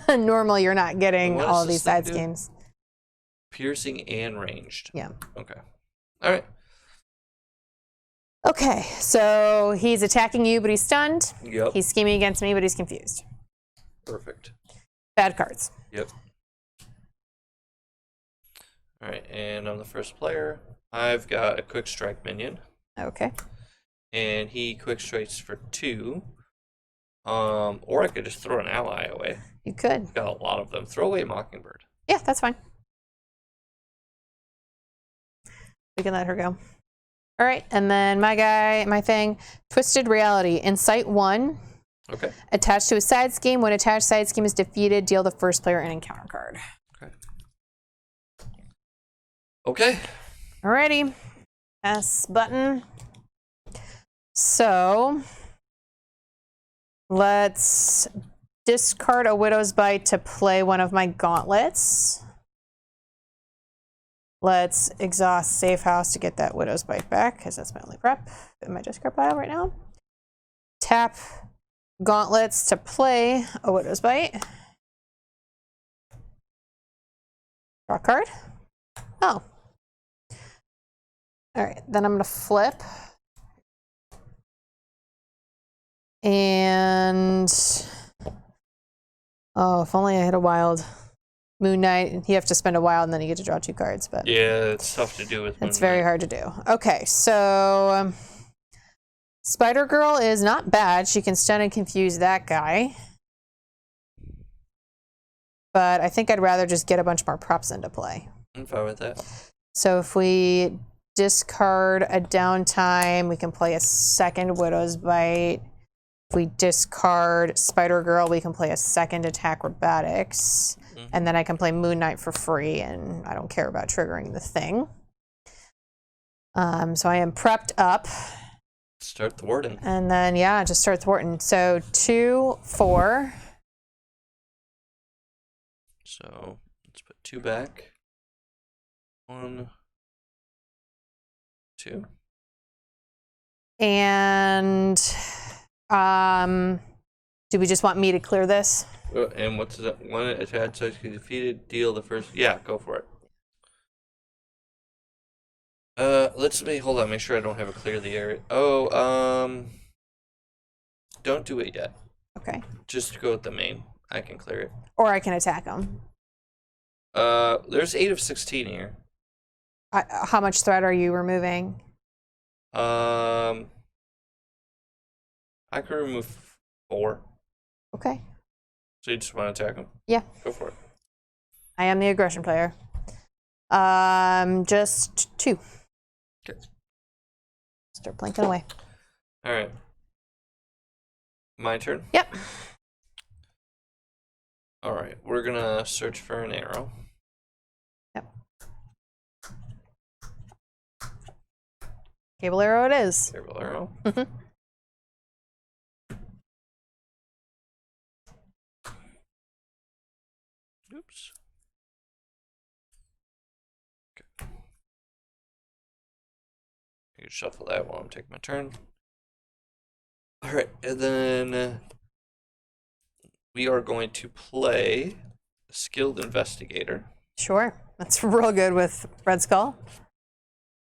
Normally, you're not getting And what all does of this these thing side do? schemes. Piercing and ranged. Yeah. Okay. All right. Okay, so he's attacking you, but he's stunned. Yep. He's scheming against me, but he's confused. Perfect. Bad cards. Yep. All right, and I'm the first player. I've got a quick strike minion, Okay. and he quick strikes for 2. Or I could just throw an ally away. You could. Got a lot of them. Throw away Mockingbird. Yeah, that's fine. We can let her go. All right, and then my thing, Twisted Reality. Incite 1. Okay. Attached to a side scheme. When attached side scheme is defeated, deal the first player an encounter card. Okay. Okay. Alrighty. S button. So let's discard a Widow's Bite to play one of my gauntlets. Let's exhaust Safe House to get that Widow's Bite back, because that's my only prep in my discard pile right now. Tap Gauntlets to play a Widow's Bite. Draw a card. Oh. All right, then I'm going to flip. And oh, if only I hit a wild. Moon Knight, you have to spend a wild and then you get to draw 2 cards, but Yeah, it's tough to do with Moon it's very Knight. hard to do. Okay, so Spider-Girl is not bad. She can stun and confuse that guy. But I think I'd rather just get a bunch more props into play. I'm fine with that. So if we discard a downtime, we can play a second Widow's Bite. If we discard Spider-Girl, we can play a second Attack Acrobatics. And then I can play Moon Knight for free, and I don't care about triggering the thing. So I am prepped up. Start thwarting. And then, yeah, just start thwarting. So 2, 4. So let's put 2 back. 1, 2. And do we just want me to clear this? And what's that? 1 attack such defeated, deal the first. Yeah, go for it. Hold on, make sure I don't have a clear the area. Oh, don't do it yet. Okay. Just go with the main. I can clear it. Or I can attack them. There's 8 of 16 here. How much threat are you removing? I can remove 4. Okay. So you just want to attack him? Yeah. Go for it. I am the aggression player. Just 2. Okay. Start blinking away. All right. My turn? Yep. All right. We're going to search for an arrow. Yep. Cable arrow it is. Cable arrow. Oops. Okay. I can shuffle that while I'm taking my turn. All right, and then we are going to play Skilled Investigator. Sure. That's real good with Red Skull.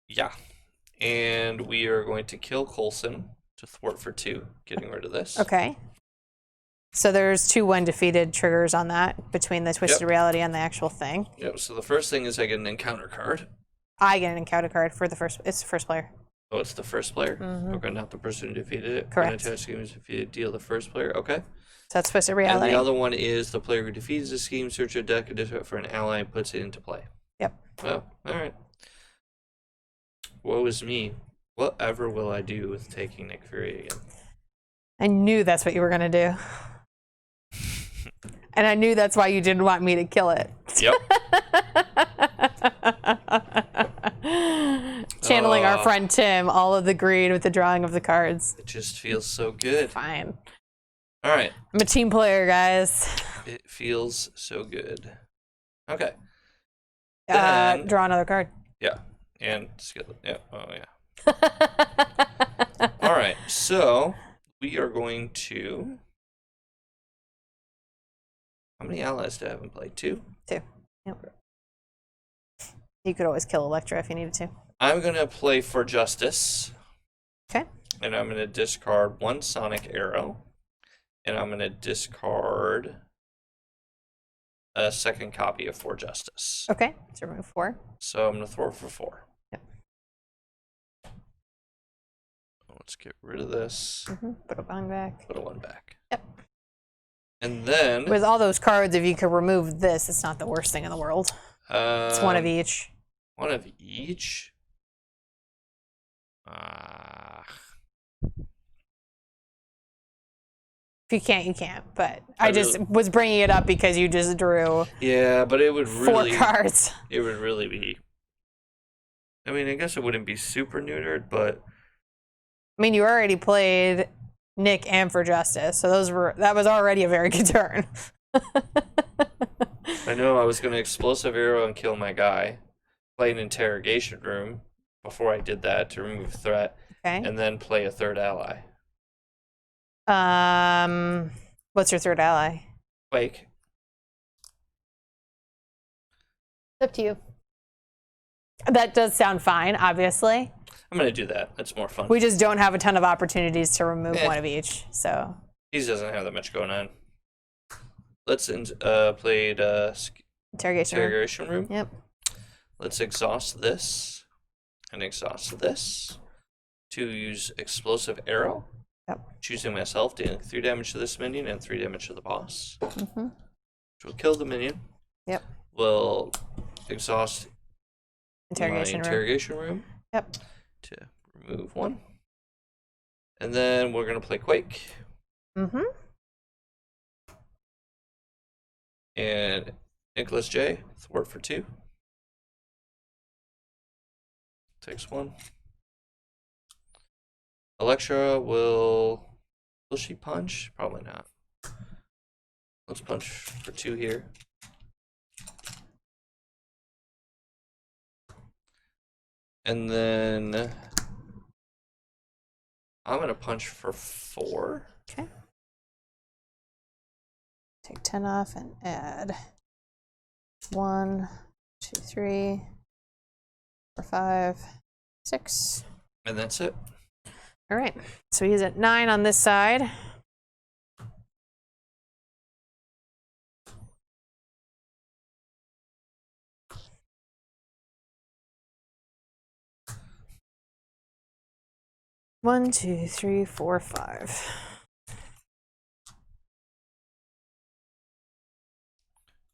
Yeah. And we are going to kill Coulson to thwart for 2, getting rid of this. Okay. So there's 2 when defeated triggers on that between the Twisted Reality and the actual thing. Yep, so the first thing is I get an encounter card. I get an encounter card for the first. It's the first player. Oh, it's the first player? Okay, not the person who defeated it. Correct. When attached scheme is defeated, deal the first player. Okay. So that's Twisted Reality. And the other one is the player who defeats the scheme, search a deck for an ally and puts it into play. Yep. Oh, alright. Woe is me. Whatever will I do with taking Nick Fury again? I knew that's what you were going to do. And I knew that's why you didn't want me to kill it. Yep. Channeling our friend Tim, all of the greed with the drawing of the cards. It just feels so good. Fine. All right. I'm a team player, guys. It feels so good. Okay. Draw another card. Yeah. And skill. Yeah. Oh, yeah. All right. So we are going to. How many allies do I have in play? 2? 2. Yep. You could always kill Elektra if you needed to. I'm going to play for Justice. Okay. And I'm going to discard 1 Sonic Arrow. And I'm going to discard a second copy of For Justice. Okay. So remove 4. So I'm going to throw for 4. Yep. Let's get rid of this. Put a 1 back. Put a 1 back. Yep. And then With all those cards, if you could remove this, it's not the worst thing in the world. It's 1 of each. 1 of each? If you can't, you can't. But I just was bringing it up because you just drew Yeah, but it would 4 really cards. It would really be. I mean, I guess it wouldn't be super neutered, but I mean, you already played Nick and For Justice, so that was already a very good turn. I know I was going to Explosive Arrow and kill my guy, play an Interrogation Room before I did that to remove threat, Okay. and then play a 3rd ally. What's your 3rd ally? Quake. It's up to you. That does sound fine, obviously. I'm going to do that. That's more fun. We just don't have a ton of opportunities to remove 1 of each, so. He doesn't have that much going on. Let's play Interrogation Room. Yep. Let's exhaust this and exhaust this. to use Explosive Arrow. Yep. Choosing myself, dealing 3 damage to this minion and 3 damage to the boss. Mm-hmm. Which will kill the minion. Yep. Will exhaust Interrogation my interrogation room. Yep. To remove 1. And then we're going to play Quake. Mm-hmm. And Nicholas J. Thwart for 2. Takes 1. Electra will she punch? Probably not. Let's punch for 2 here. And then I'm going to punch for 4. Okay. Take 10 off and add 1, 2, 3, 4, 5, 6. And that's it. All right. So he's at 9 on this side. One, 2, 3, 4, 5.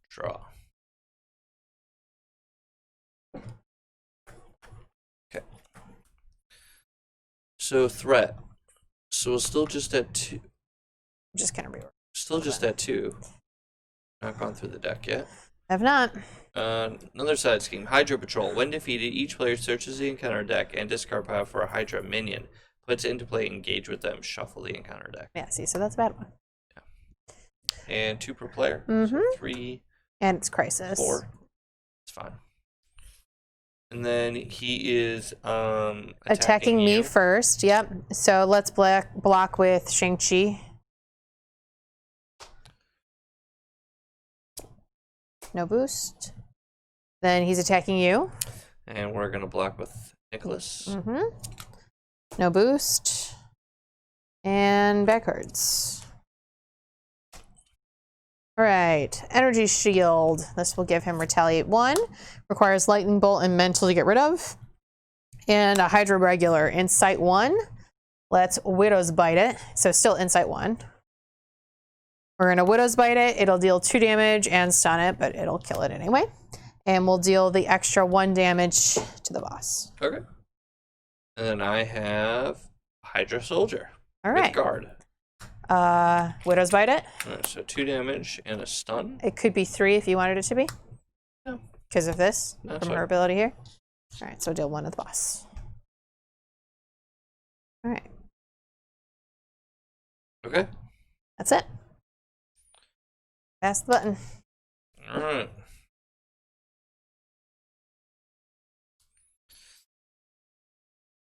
Draw. Okay. So threat. So we're still just at 2. I'm just kind of rework. Still just at 2. Not gone through the deck yet. Have not. Another side scheme. Hydra Patrol. When defeated, each player searches the encounter deck and discard pile for a Hydra minion. Puts it into play, engage with them, shuffle the encounter deck. Yeah, see, so that's a bad one. Yeah. And 2 per player. Mm-hmm. So 3. And it's Crisis. 4. It's fine. And then he is attacking me you. first. Yep. So let's block with Shang-Chi. No boost. Then he's attacking you. And we're going to block with Nicholas. Mm-hmm. No boost. And backwards. All right. Energy Shield. This will give him Retaliate 1. Requires Lightning Bolt and Mental to get rid of. And a Hydra Regular. Insight 1. Let's Widow's Bite it. So still Insight 1. We're going to Widow's Bite it. It'll deal 2 damage and stun it, but it'll kill it anyway. And we'll deal the extra 1 damage to the boss. Okay. And then I have Hydra Soldier. All right. With guard. Widow's Bite it. So 2 damage and a stun. It could be 3 if you wanted it to be. No. Because of this, That's from fine. her ability here. All right, so deal 1 to the boss. All right. Okay. That's it. Pass the button. All right.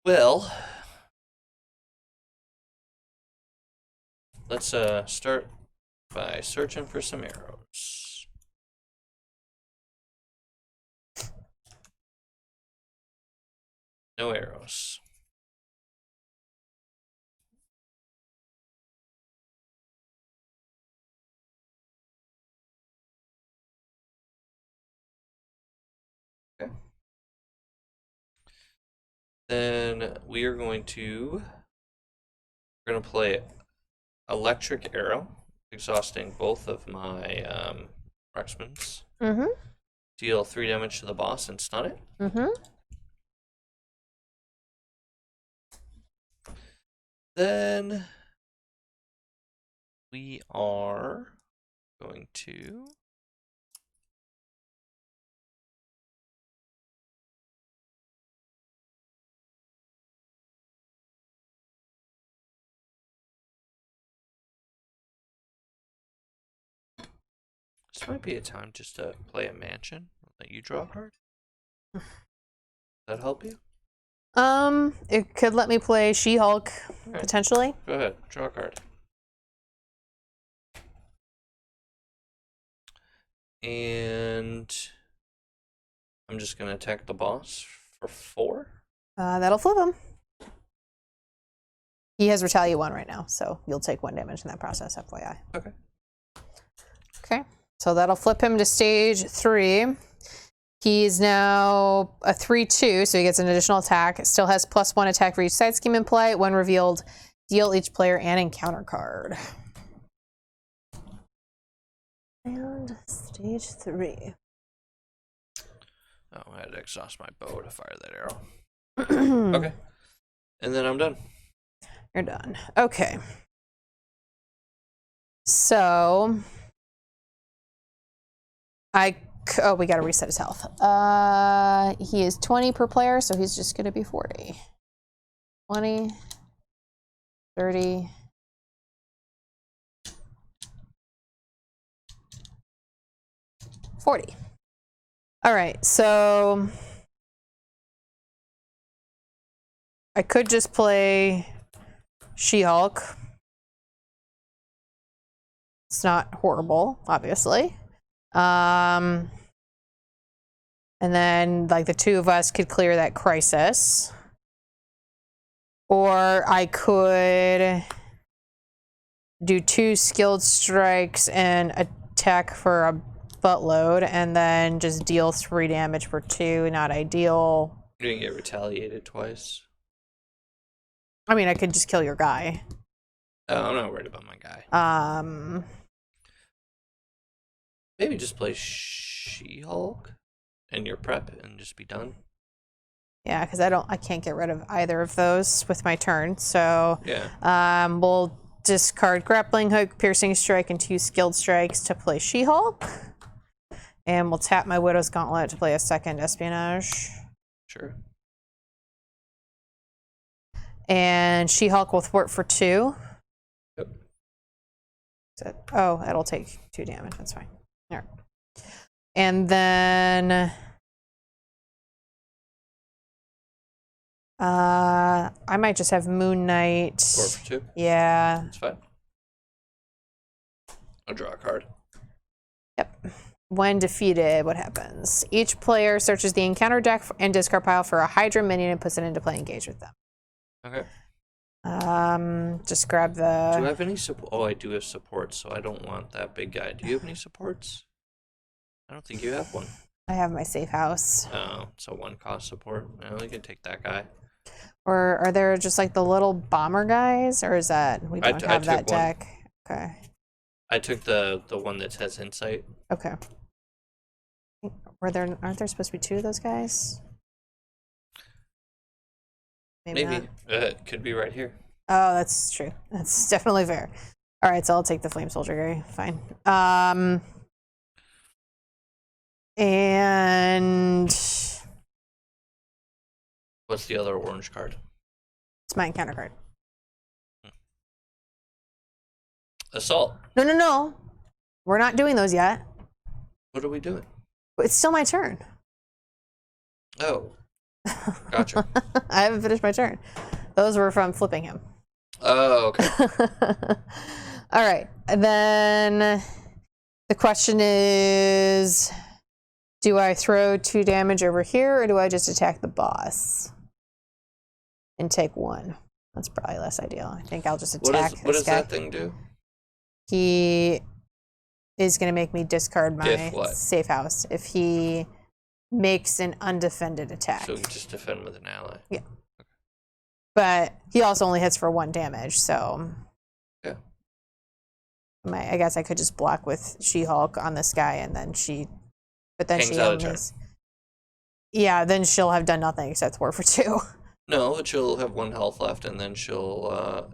Well, let's start by searching for some arrows. No arrows. Okay. Then we're going to play Electric Arrow, exhausting both of my Rexmans. Mm-hmm. Deal 3 damage to the boss and stun it. Mm-hmm. Then we are going to this might be a time just to play a mansion. Let you draw a card. Does that help you? It could let me play She-Hulk, Right. potentially. Go ahead, draw a card. And I'm just going to attack the boss for 4. That'll flip him. He has Retaliate 1 right now, so you'll take 1 damage in that process, FYI. Okay. Okay, so that'll flip him to stage 3. He's now a 3/2, so he gets an additional attack. It still has +1 attack for each side scheme in play. When revealed, deal each player an encounter card. And stage 3. Oh, I had to exhaust my bow to fire that arrow. Okay. And then I'm done. You're done. Okay. So we gotta reset his health. He is 20 per player, so he's just gonna be 40. 20, 30. 40. All right, so I could just play She-Hulk. It's not horrible, obviously. And then, like, the two of us could clear that crisis. Or I could do 2 skilled strikes and attack for a buttload, and then just deal 3 damage for 2. Not ideal. You didn't get retaliated twice. I mean, I could just kill your guy. Oh, I'm not worried about my guy. Maybe just play She-Hulk and your prep and just be done. Yeah, because I can't get rid of either of those with my turn. So yeah. We'll discard grappling hook, piercing strike, and 2 skilled strikes to play She-Hulk. And we'll tap my Widow's Gauntlet to play a second espionage. Sure. And She-Hulk will thwart for 2. Yep. Oh, it'll take 2 damage. That's fine. All right. And then I might just have Moon Knight. 4 for 2? Yeah. That's fine. I'll draw a card. Yep. When defeated, what happens? Each player searches the encounter deck and discard pile for a Hydra minion and puts it into play. Engage with them. Okay. Just grab the... Do I have any support? Oh, I do have support, so I don't want that big guy. Do you have any supports? I don't think you have one. I have my safe house. Oh, so 1 cost support. Well, we can take that guy. Or are there just like the little bomber guys? Or is that... We don't have that deck. Okay. I took the one that has insight. Okay. Aren't there supposed to be 2 of those guys? Maybe. It could be right here. Oh, that's true. That's definitely fair. All right, so I'll take the Flame Soldier guy. Fine. And What's the other orange card? it's my encounter card. Assault. No. We're not doing those yet. What are we doing? It's still my turn. Oh. Gotcha. I haven't finished my turn. Those were from flipping him. Oh, okay. All right. And then the question is, do I throw 2 damage over here, or do I just attack the boss and take 1? That's probably less ideal. I think I'll just attack What does guy. that thing do? He is going to make me discard my If what? safe house if he makes an undefended attack. So you just defend with an ally. Yeah. Okay. But he also only hits for 1 damage, so yeah. I guess I could just block with She-Hulk on this guy, and then but then Hangs she out a only turn. Yeah, then she'll have done nothing except thwart for 2. No, but she'll have 1 health left, and then she'll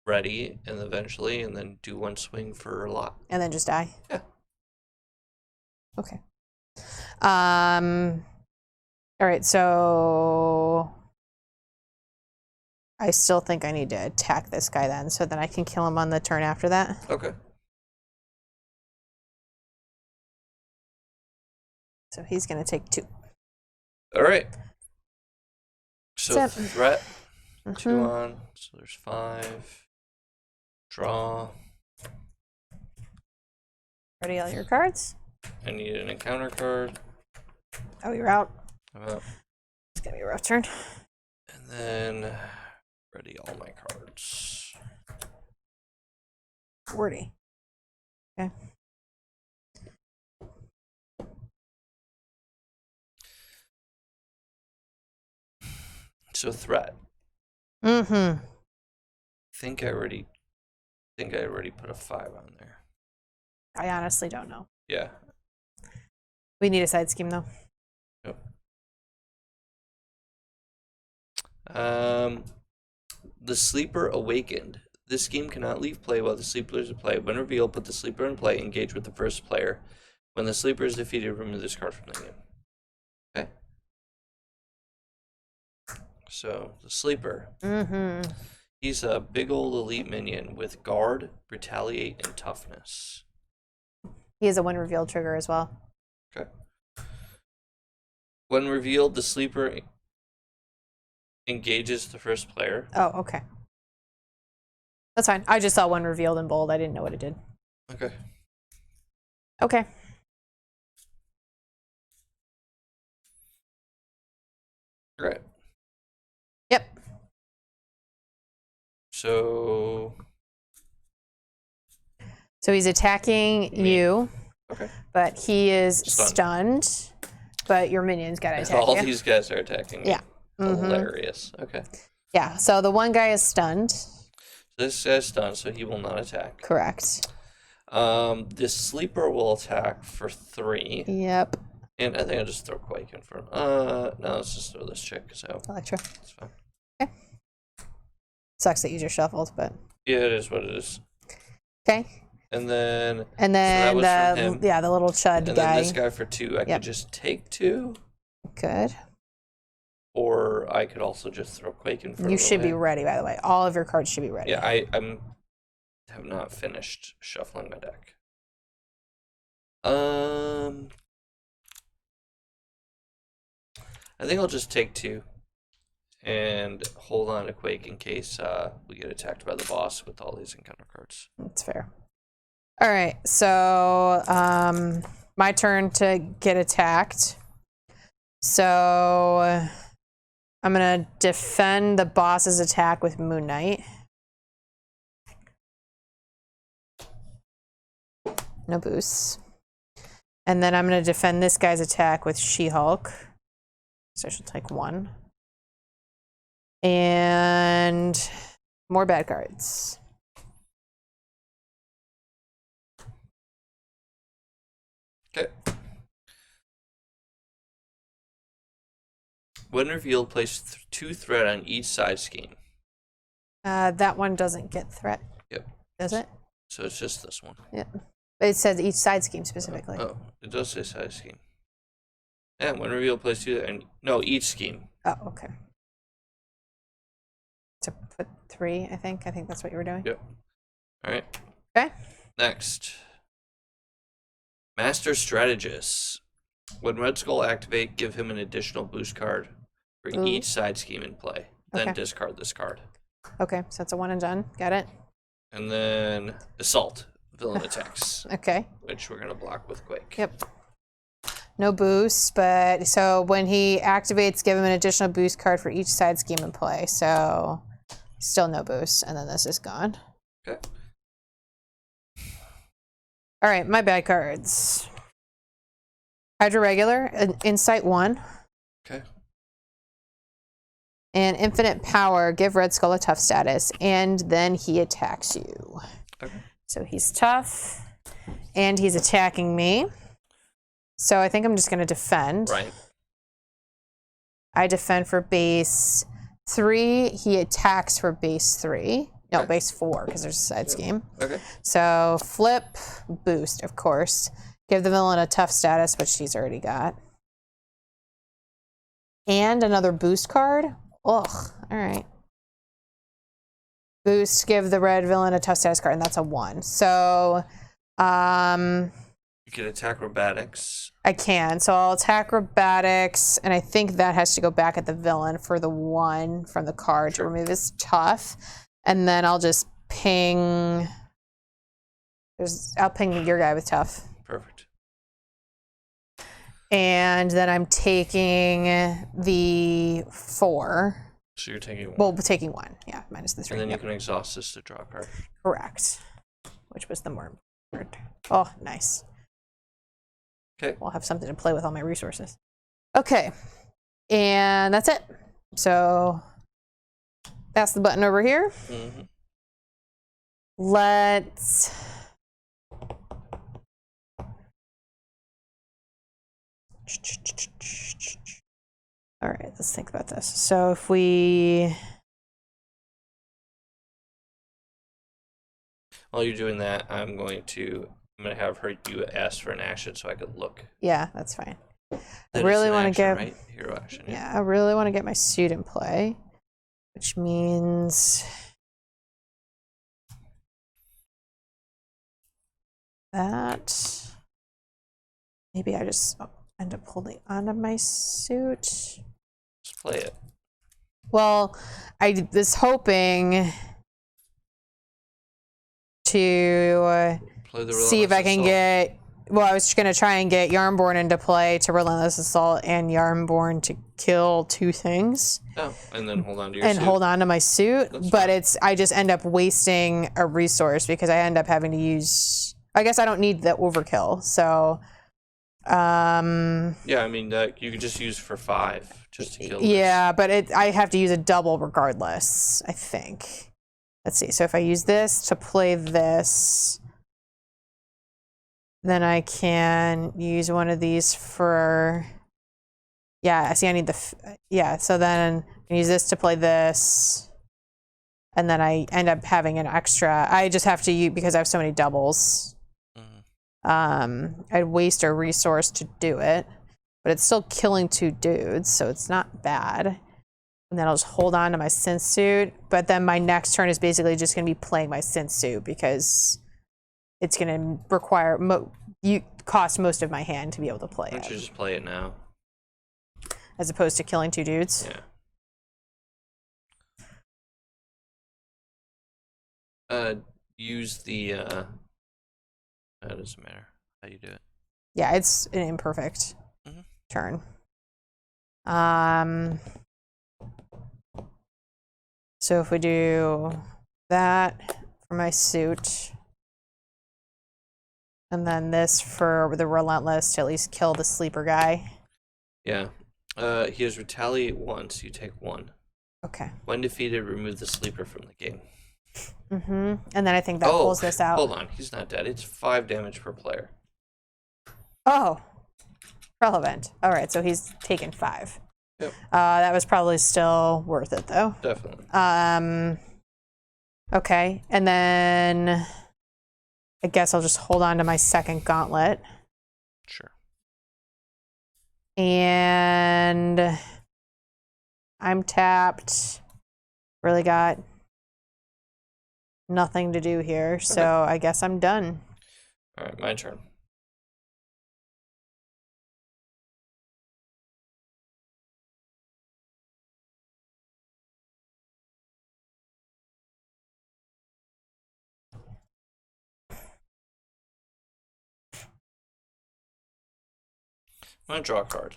ready, and eventually, and then do 1 swing for a lot. And then just die? Yeah. Okay. All right, so I still think I need to attack this guy then, so then I can kill him on the turn after that. Okay. So he's going to take 2. All right. So Seven. threat, 2 on, so there's 5. Draw. Ready all your cards? I need an encounter card. Oh, you're out. I'm out. It's going to be a rough turn. And then ready all my cards. 40. Okay. So threat. Mm-hmm. I think I already put a 5 on there. I honestly don't know. Yeah. We need a side scheme though. Yep. The Sleeper Awakened. This scheme cannot leave play while the sleeper is in play. When revealed, put the sleeper in play, engage with the first player. When the sleeper is defeated, remove this card from the game. Okay. So, the sleeper. Mm-hmm. He's a big old elite minion with guard, retaliate, and toughness. He has a when revealed trigger as well. Okay. When revealed, the sleeper engages the first player. Oh, okay. That's fine. I just saw one revealed in bold. I didn't know what it did. Okay. Okay. Right. Yep. So he's attacking you. Okay. But he is stunned. But your minions gotta attack all you. these guys are attacking me. Yeah. Mm-hmm. Hilarious. Okay. Yeah. So the one guy is stunned. This guy's stunned, so he will not attack. Correct. This sleeper will attack for 3. Yep. And I think I'll just throw Quake in front. No, let's just throw this chick. So Electra. it's fine. Okay. Sucks that you just shuffled, but Yeah, it is what it is. okay. And then so that was from him. The little chud and guy. then this guy for 2. I could just take 2. Good. Or I could also just throw Quake in front. You should be ready, by the way. All of your cards should be ready. Yeah, I have not finished shuffling my deck. I think I'll just take 2 and hold on to Quake in case we get attacked by the boss with all these encounter cards. That's fair. All right, so my turn to get attacked. So I'm gonna defend the boss's attack with Moon Knight. No boosts. And then I'm gonna defend this guy's attack with She-Hulk. So I should take 1. And more bad cards. Okay. When revealed, place 2 threat on each side scheme. That one doesn't get threat. Yep. Does it? So it's just this one. Yeah. But it says each side scheme specifically. Oh, it does say side scheme. Yeah, when revealed, place 2 and no, each scheme. Oh, okay. To put 3, I think. I think that's what you were doing. Yep. All right. Okay. Next. Master Strategist. When Red Skull activate, give him an additional boost card for each side scheme in play. Then discard this card. Okay, so it's a 1 and done. Got it. And then Assault. Villain attacks. Okay. Which we're going to block with Quake. Yep. No boost, but so when he activates, give him an additional boost card for each side scheme in play. So still no boost, and then this is gone. Okay. All right, my bad cards. Hydra Regular, Insight 1. Okay. And Infinite Power, give Red Skull a tough status, and then he attacks you. Okay. So he's tough, and he's attacking me. So I think I'm just going to defend. Right. I defend for base 3. He attacks for base 3. No, base 4, because there's a side scheme. Okay. So flip, boost, of course. Give the villain a tough status, which he's already got. And another boost card. Ugh, all right. Boost, give the red villain a tough status card, and that's a 1. So, You can attack acrobatics. I can. So I'll attack acrobatics, and I think that has to go back at the villain for the 1 from the card to remove his tough. And then I'll just ping. I'll ping your guy with tough. Perfect. And then I'm taking the 4. So you're taking 1. Well, taking 1. Yeah, minus the 3. And then you can exhaust this to draw a card. Correct. Which was the more important. Oh, nice. Okay. We'll have something to play with all my resources. Okay. And that's it. So pass the button over here. Mm-hmm. Let's all right, let's think about this. So if we While you're doing that, I'm gonna have you ask for an action so I could look. yeah, that's fine. I That really is an want to action, get right? Hero action. yeah, I really want to get my suit in play, which means that maybe I just end up holding onto my suit. Just play it. Well, I was hoping to Play the see if I can Relentless get. Well, I was going to try and get Yarnborn into play to Relentless Assault and Yarnborn to kill two things. Oh, and then hold on to your and suit. hold on to my suit. That's but fine. I just end up wasting a resource because I end up having to use. I guess I don't need the overkill. So. Yeah, I mean you could just use for 5 just to kill. Yeah, but I have to use a double regardless, I think. Let's see. So if I use this to play this, then I can use one of these for. Yeah, I see. I need the. Yeah, so then I can use this to play this, and then I end up having an extra. I just have to use because I have so many doubles. I'd waste a resource to do it, but it's still killing 2 dudes, so it's not bad. And then I'll just hold on to my synth suit, but then my next turn is basically just going to be playing my synth suit because it's going to require cost most of my hand to be able to play Why don't it, you just play it now? as opposed to killing 2 dudes. Yeah. Use the. That doesn't matter how you do it. Yeah, it's an imperfect turn. So if we do that for my suit, and then this for the Relentless to at least kill the sleeper guy. Yeah. He has retaliate once. You take 1. Okay. When defeated, remove the sleeper from the game. And then I think that pulls this out. Hold on. He's not dead. It's 5 damage per player. Oh, relevant. All right, so he's taken 5. Yep. That was probably still worth it though. Definitely. Okay, and then I guess I'll just hold on to my second gauntlet. Sure. And I'm tapped. Really got nothing to do here, so I guess I'm done. All right, my turn. I'm gonna draw a card.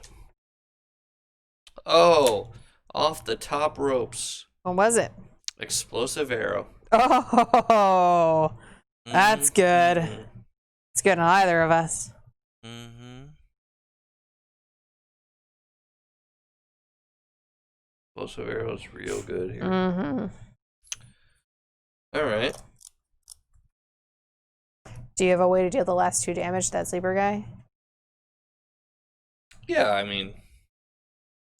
Oh, off the top ropes. What was it? Explosive arrow. Oh, that's good. It's good on either of us. Explosive arrow is real good here. All right. Do you have a way to deal the last 2 damage to that sleeper guy? Yeah, I mean,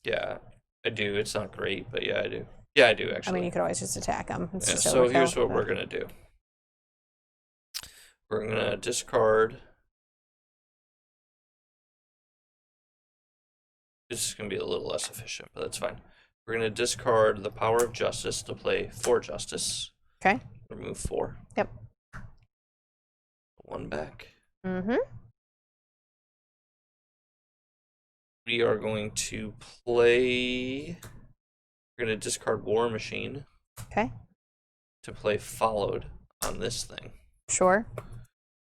yeah, I do. It's not great, but yeah, I do. Yeah, I do actually. I mean, you could always just attack him. It's just so overkill, here's what but- we're gonna do. We're gonna discard. This is gonna be a little less efficient, but that's fine. We're gonna discard the Power of Justice to play 4 Justice. Okay. Remove 4. Yep. 1 back. Mm-hmm. We are going to play. We're going to discard War Machine. Okay. To play Followed on this thing. Sure.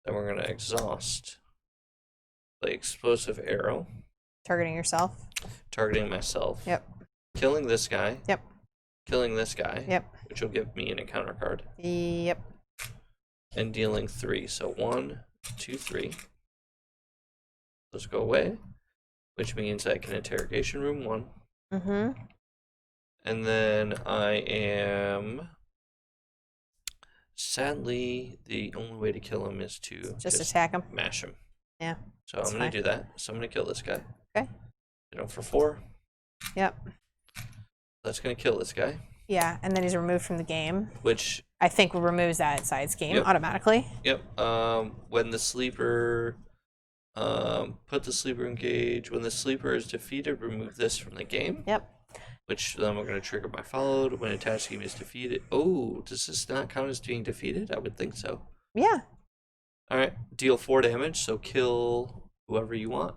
Then we're going to exhaust. Play Explosive Arrow. Targeting yourself. Targeting myself. Yep. Killing this guy. Yep. Killing this guy. Yep. Which will give me an encounter card. Yep. And dealing 3. So 1, 2, 3. Those go away. Which means I can Interrogation Room 1. Mm-hmm. And then I am... Sadly, the only way to kill him is to Just attack him. mash him. Yeah. So I'm going to do that. So I'm going to kill this guy. Okay. Hit him for 4. Yep. That's going to kill this guy. Yeah, and then he's removed from the game. Which... I think removes that side scheme automatically. Yep. When the sleeper... put the sleeper engage. When the sleeper is defeated, remove this from the game. Yep. Which then we're going to trigger my followed. When attached scheme is defeated. Oh, does this not count as being defeated? I would think so. Yeah. Alright. Deal 4 damage, so kill whoever you want.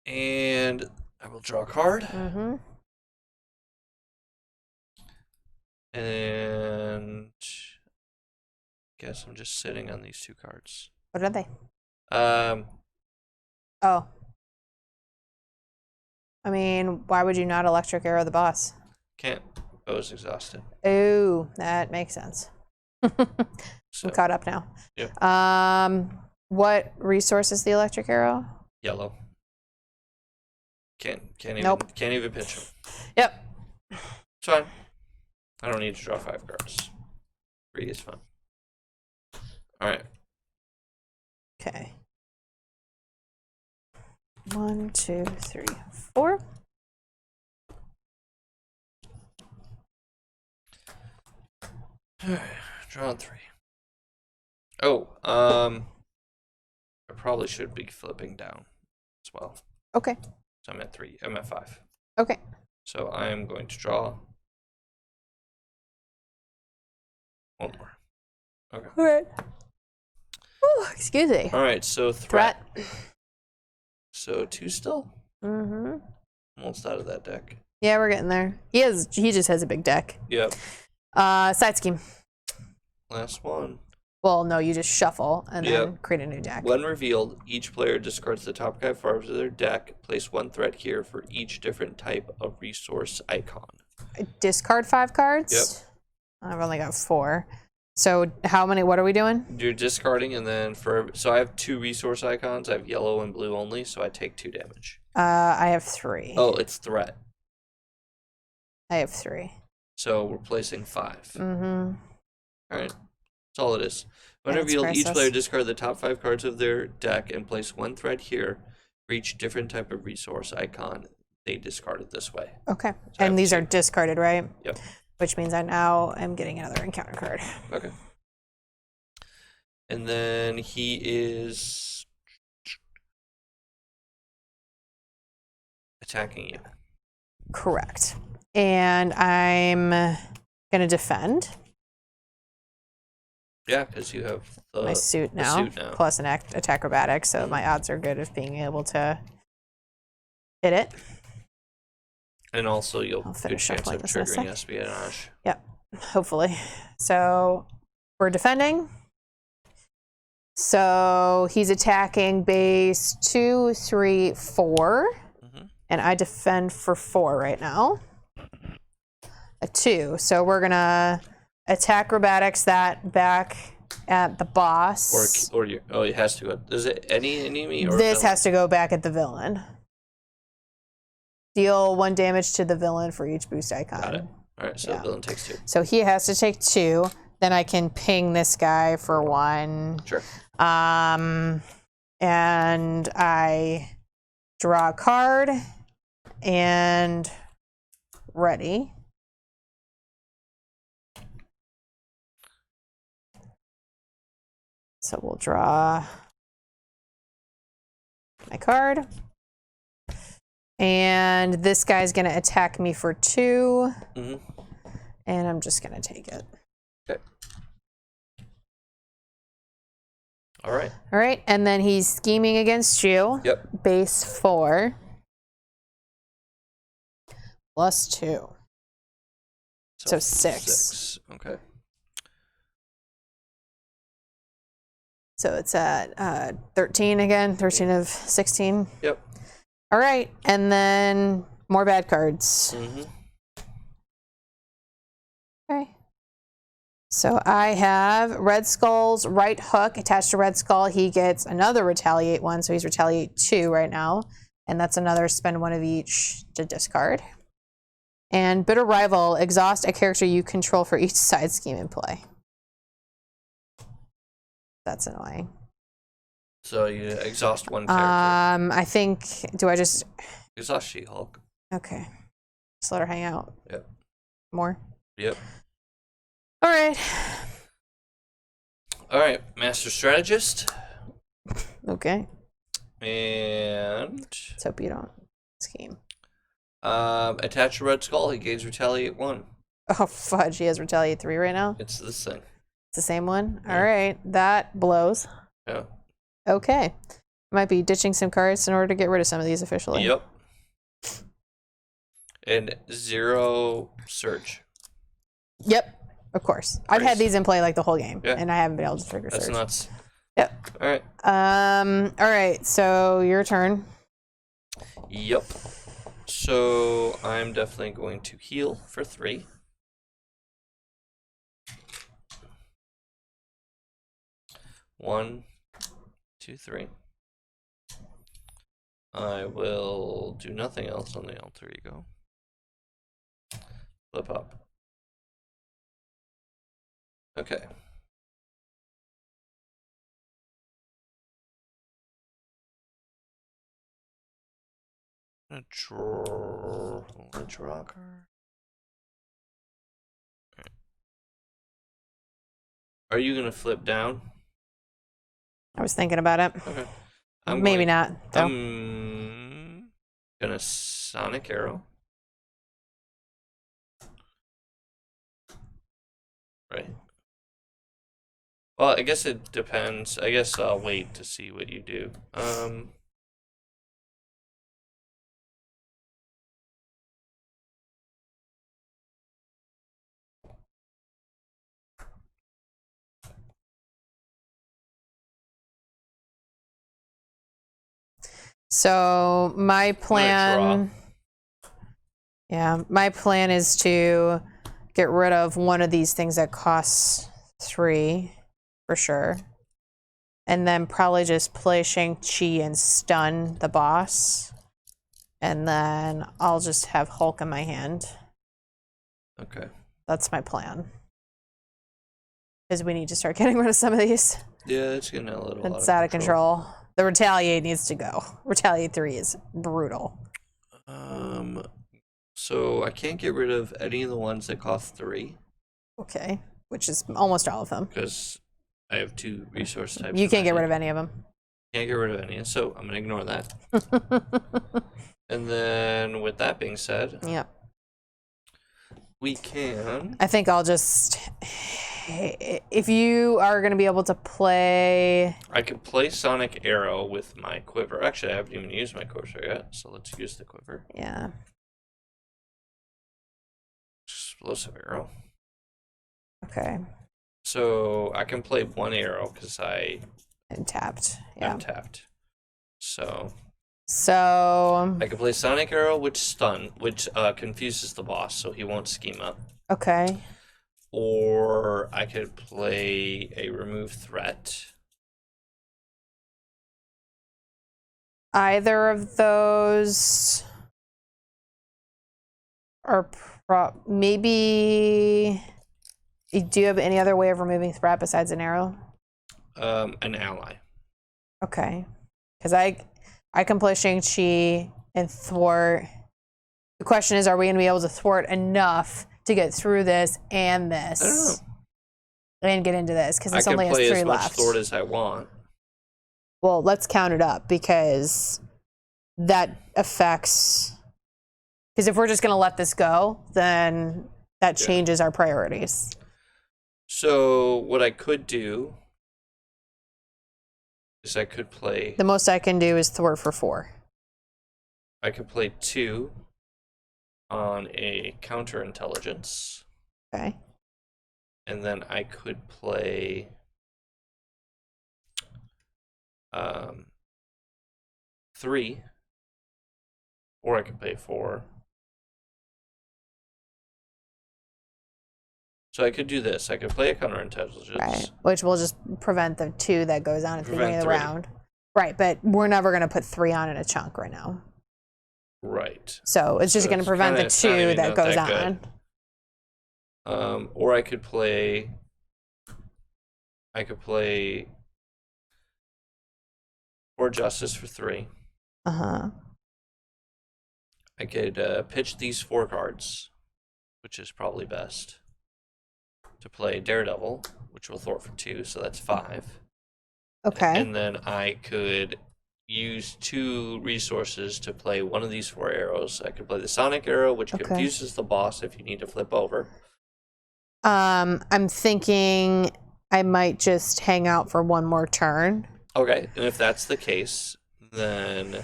And I will draw a card. Mm-hmm. And guess I'm just sitting on these 2 cards. What are they? Oh. I mean, why would you not electric arrow the boss? Can't. I was exhausted. Oh, that makes sense. So, I'm caught up now. Yep. What resource is the electric arrow? Yellow. Can't even Nope. Can't even pitch him. Yep. It's fine. I don't need to draw 5 cards. 3 is fine. Alright. Okay. 1, 2, 3, 4. Drawing 3. Oh, I probably should be flipping down as well. Okay. So I'm at 3. I'm at 5. Okay. So I am going to draw 1 more. Okay. All right. Ooh, excuse me. All right. So threat. So 2 still. Mm-hmm. Almost out of that deck. Yeah, we're getting there. He just has a big deck. Yep. Side scheme. Last one. Well, no, you just shuffle and then create a new deck. When revealed, each player discards the top 5 cards of their deck. Place 1 threat here for each different type of resource icon. I discard 5 cards? Yep. I've only got 4. So how many? What are we doing? You're discarding, and then so I have 2 resource icons. I have yellow and blue only, so I take 2 damage. I have 3. Oh, it's threat. I have 3. So we're placing 5. Mm-hmm. All right. That's all it is. When Yeah, it's revealed, each priceless. player discard the top 5 cards of their deck and place 1 threat here for each different type of resource icon they discarded this way. Okay. I have And these 2. are discarded, right? Yep. Which means I now am getting another encounter card. Okay. And then he is attacking you. Correct. And I'm going to defend Yeah, because you have my suit now, suit now. plus an attack acrobatics, so my odds are good of being able to hit it. And also you'll I'll good finish chance shuffling of this in a triggering sec. espionage. Yep, hopefully. So we're defending. So he's attacking base 2, 3, 4. Mm-hmm. And I defend for 4 right now. A 2. So we're going to attack acrobatics that back at the boss. Or you. Oh, it has to go. Is it any enemy or This villain? has to go back at the villain. Deal 1 damage to the villain for each boost icon. Got it. All right, so Yeah. the villain takes 2. So he has to take 2. Then I can ping this guy for 1. Sure. And I draw a card and ready. So we'll draw my card. And this guy's going to attack me for 2. Mm-hmm. And I'm just going to take it. Okay. All right. All right. And then he's scheming against you. Yep. Base 4. Plus 2. So 6. 6. Okay. So it's at 13 again. 13 of 16. Yep. All right. And then more bad cards. Mm-hmm. Okay. So I have Red Skull's right hook attached to Red Skull. He gets another retaliate 1, so he's retaliate 2 right now. And that's another spend one of each to discard. And Bitter Rival, exhaust a character you control for each side scheme in play. That's annoying. So you exhaust one character. I think, do I just... Exhaust She-Hulk. Okay. Just let her hang out. Yep. More? Yep. All right. All right, Master Strategist. Okay. And... Let's hope you don't scheme. Attach a Red Skull. He gains Retaliate 1. Oh, fudge. He has Retaliate 3 right now? It's this thing. It's the same one? Yeah. All right. That blows. Yeah. Okay. Might be ditching some cards in order to get rid of some of these officially. Yep. And 0 Surge. Yep. Of course. I've had these in play like the whole game, Yeah. and I haven't been able to trigger That's Surge. nuts. Yep. All right. All right. So your turn. Yep. So I'm definitely going to heal for 3. One, 2, 3. I will do nothing else on the alter ego. Flip up. Okay. Let's rock her. Are you gonna flip down? I was thinking about it. Okay. Maybe not, though. I'm gonna Sonic Arrow. Right. Well, I guess it depends. I guess I'll wait to see what you do. So my plan, my plan is to get rid of one of these things that costs 3 for sure, and then probably just play Shang-Chi and stun the boss, and then I'll just have Hulk in my hand. Okay. That's my plan. Because we need to start getting rid of some of these. Yeah, it's getting a little. It's out of control. The Retaliate needs to go. Retaliate 3 is brutal. So I can't get rid of any of the ones that cost 3. Okay. Which is almost all of them. Because I have 2 resource types. You can't get rid of any of them. Can't get rid of any, so I'm gonna ignore that. And then, with that being said, Yep. we can. I think I'll just. If you are going to be able to play. I could play Sonic Arrow with my quiver. Actually, I haven't even used my quiver yet, so let's use the quiver. Yeah. Explosive Arrow. Okay. So I can play 1 arrow because I'm tapped. Yeah. tapped. So I can play Sonic Arrow, which confuses the boss, so he won't scheme up. Okay. Or I could play a Remove Threat. Either of those are maybe. Do you have any other way of removing threat besides an arrow? An ally. Okay. Because I can play Shang-Chi and thwart. The question is, are we going to be able to thwart enough to get through this and this? I don't know. And get into this, because this I only can has play 3 as left. much thwart as I want. Well, let's count it up, because that affects. Because if we're just going to let this go, then that changes our priorities. So what I could do is I could play. The most I can do is thwart for 4. I could play 2 on a counterintelligence. Okay. And then I could play 3, or I could play 4. So I could do this. I could play a counterintelligence. Right, which will just prevent the 2 that goes on at the beginning of the Prevent 3. round. Right, but we're never going to put 3 on in a chunk right now. Right. So it's just going to prevent the 2 that goes on. Or I could play 4 Justice for 3. Uh-huh. I could pitch these 4 cards, which is probably best, to play Daredevil, which will thwart for 2, so that's 5. Okay. And then I could use 2 resources to play one of these 4 arrows. I could play the Sonic Arrow, which confuses the boss if you need to flip over. I'm thinking I might just hang out for one more turn. Okay, and if that's the case, then...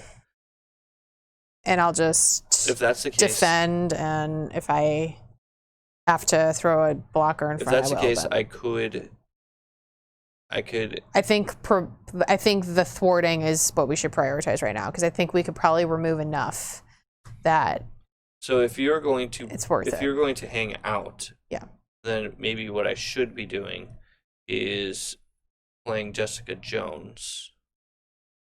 And I'll just if that's the case, defend, and if I have to throw a blocker in front, if that's the case, I could... I think the thwarting is what we should prioritize right now, because I think we could probably remove enough that... So if you're going to... It's worth it. If you're going to hang out... Yeah. Then maybe what I should be doing is playing Jessica Jones.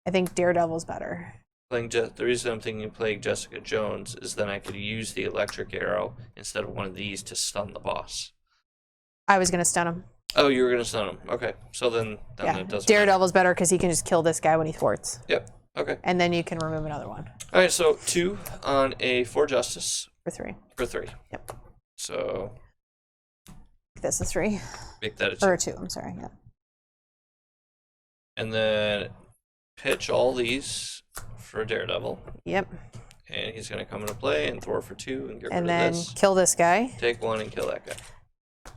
I think Daredevil's better. The reason I'm thinking playing Jessica Jones is then I could use the electric arrow instead of one of these to stun the boss. I was going to stun him. Oh, you were going to stun him. Okay. So then it doesn't Daredevil's better because he can just kill this guy when he thwarts. Yep. Okay. And then you can remove another one. All right, so 2 on a 4 Justice. For 3. For 3. Yep. So... This is 3. Make that a 2. Or 2, I'm sorry, yeah. And then pitch all these for Daredevil. Yep. And he's going to come into play and thwart for 2 and get rid of this. And then kill this guy. Take 1 and kill that guy.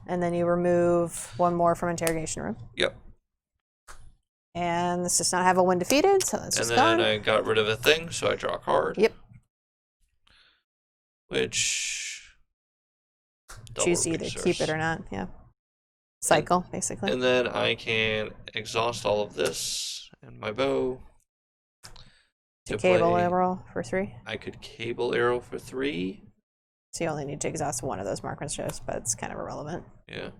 And then you remove 1 more from interrogation room. Yep. And this does not have a win defeated, so that's just gone. And then I got rid of a thing, so I draw a card. Yep. Which... Choose to either keep it or not, yeah. Cycle, basically. And then I can exhaust all of this and my bow. To cable arrow for 3. I could cable arrow for 3. So you only need to exhaust 1 of those markers, just, but it's kind of irrelevant. Yeah.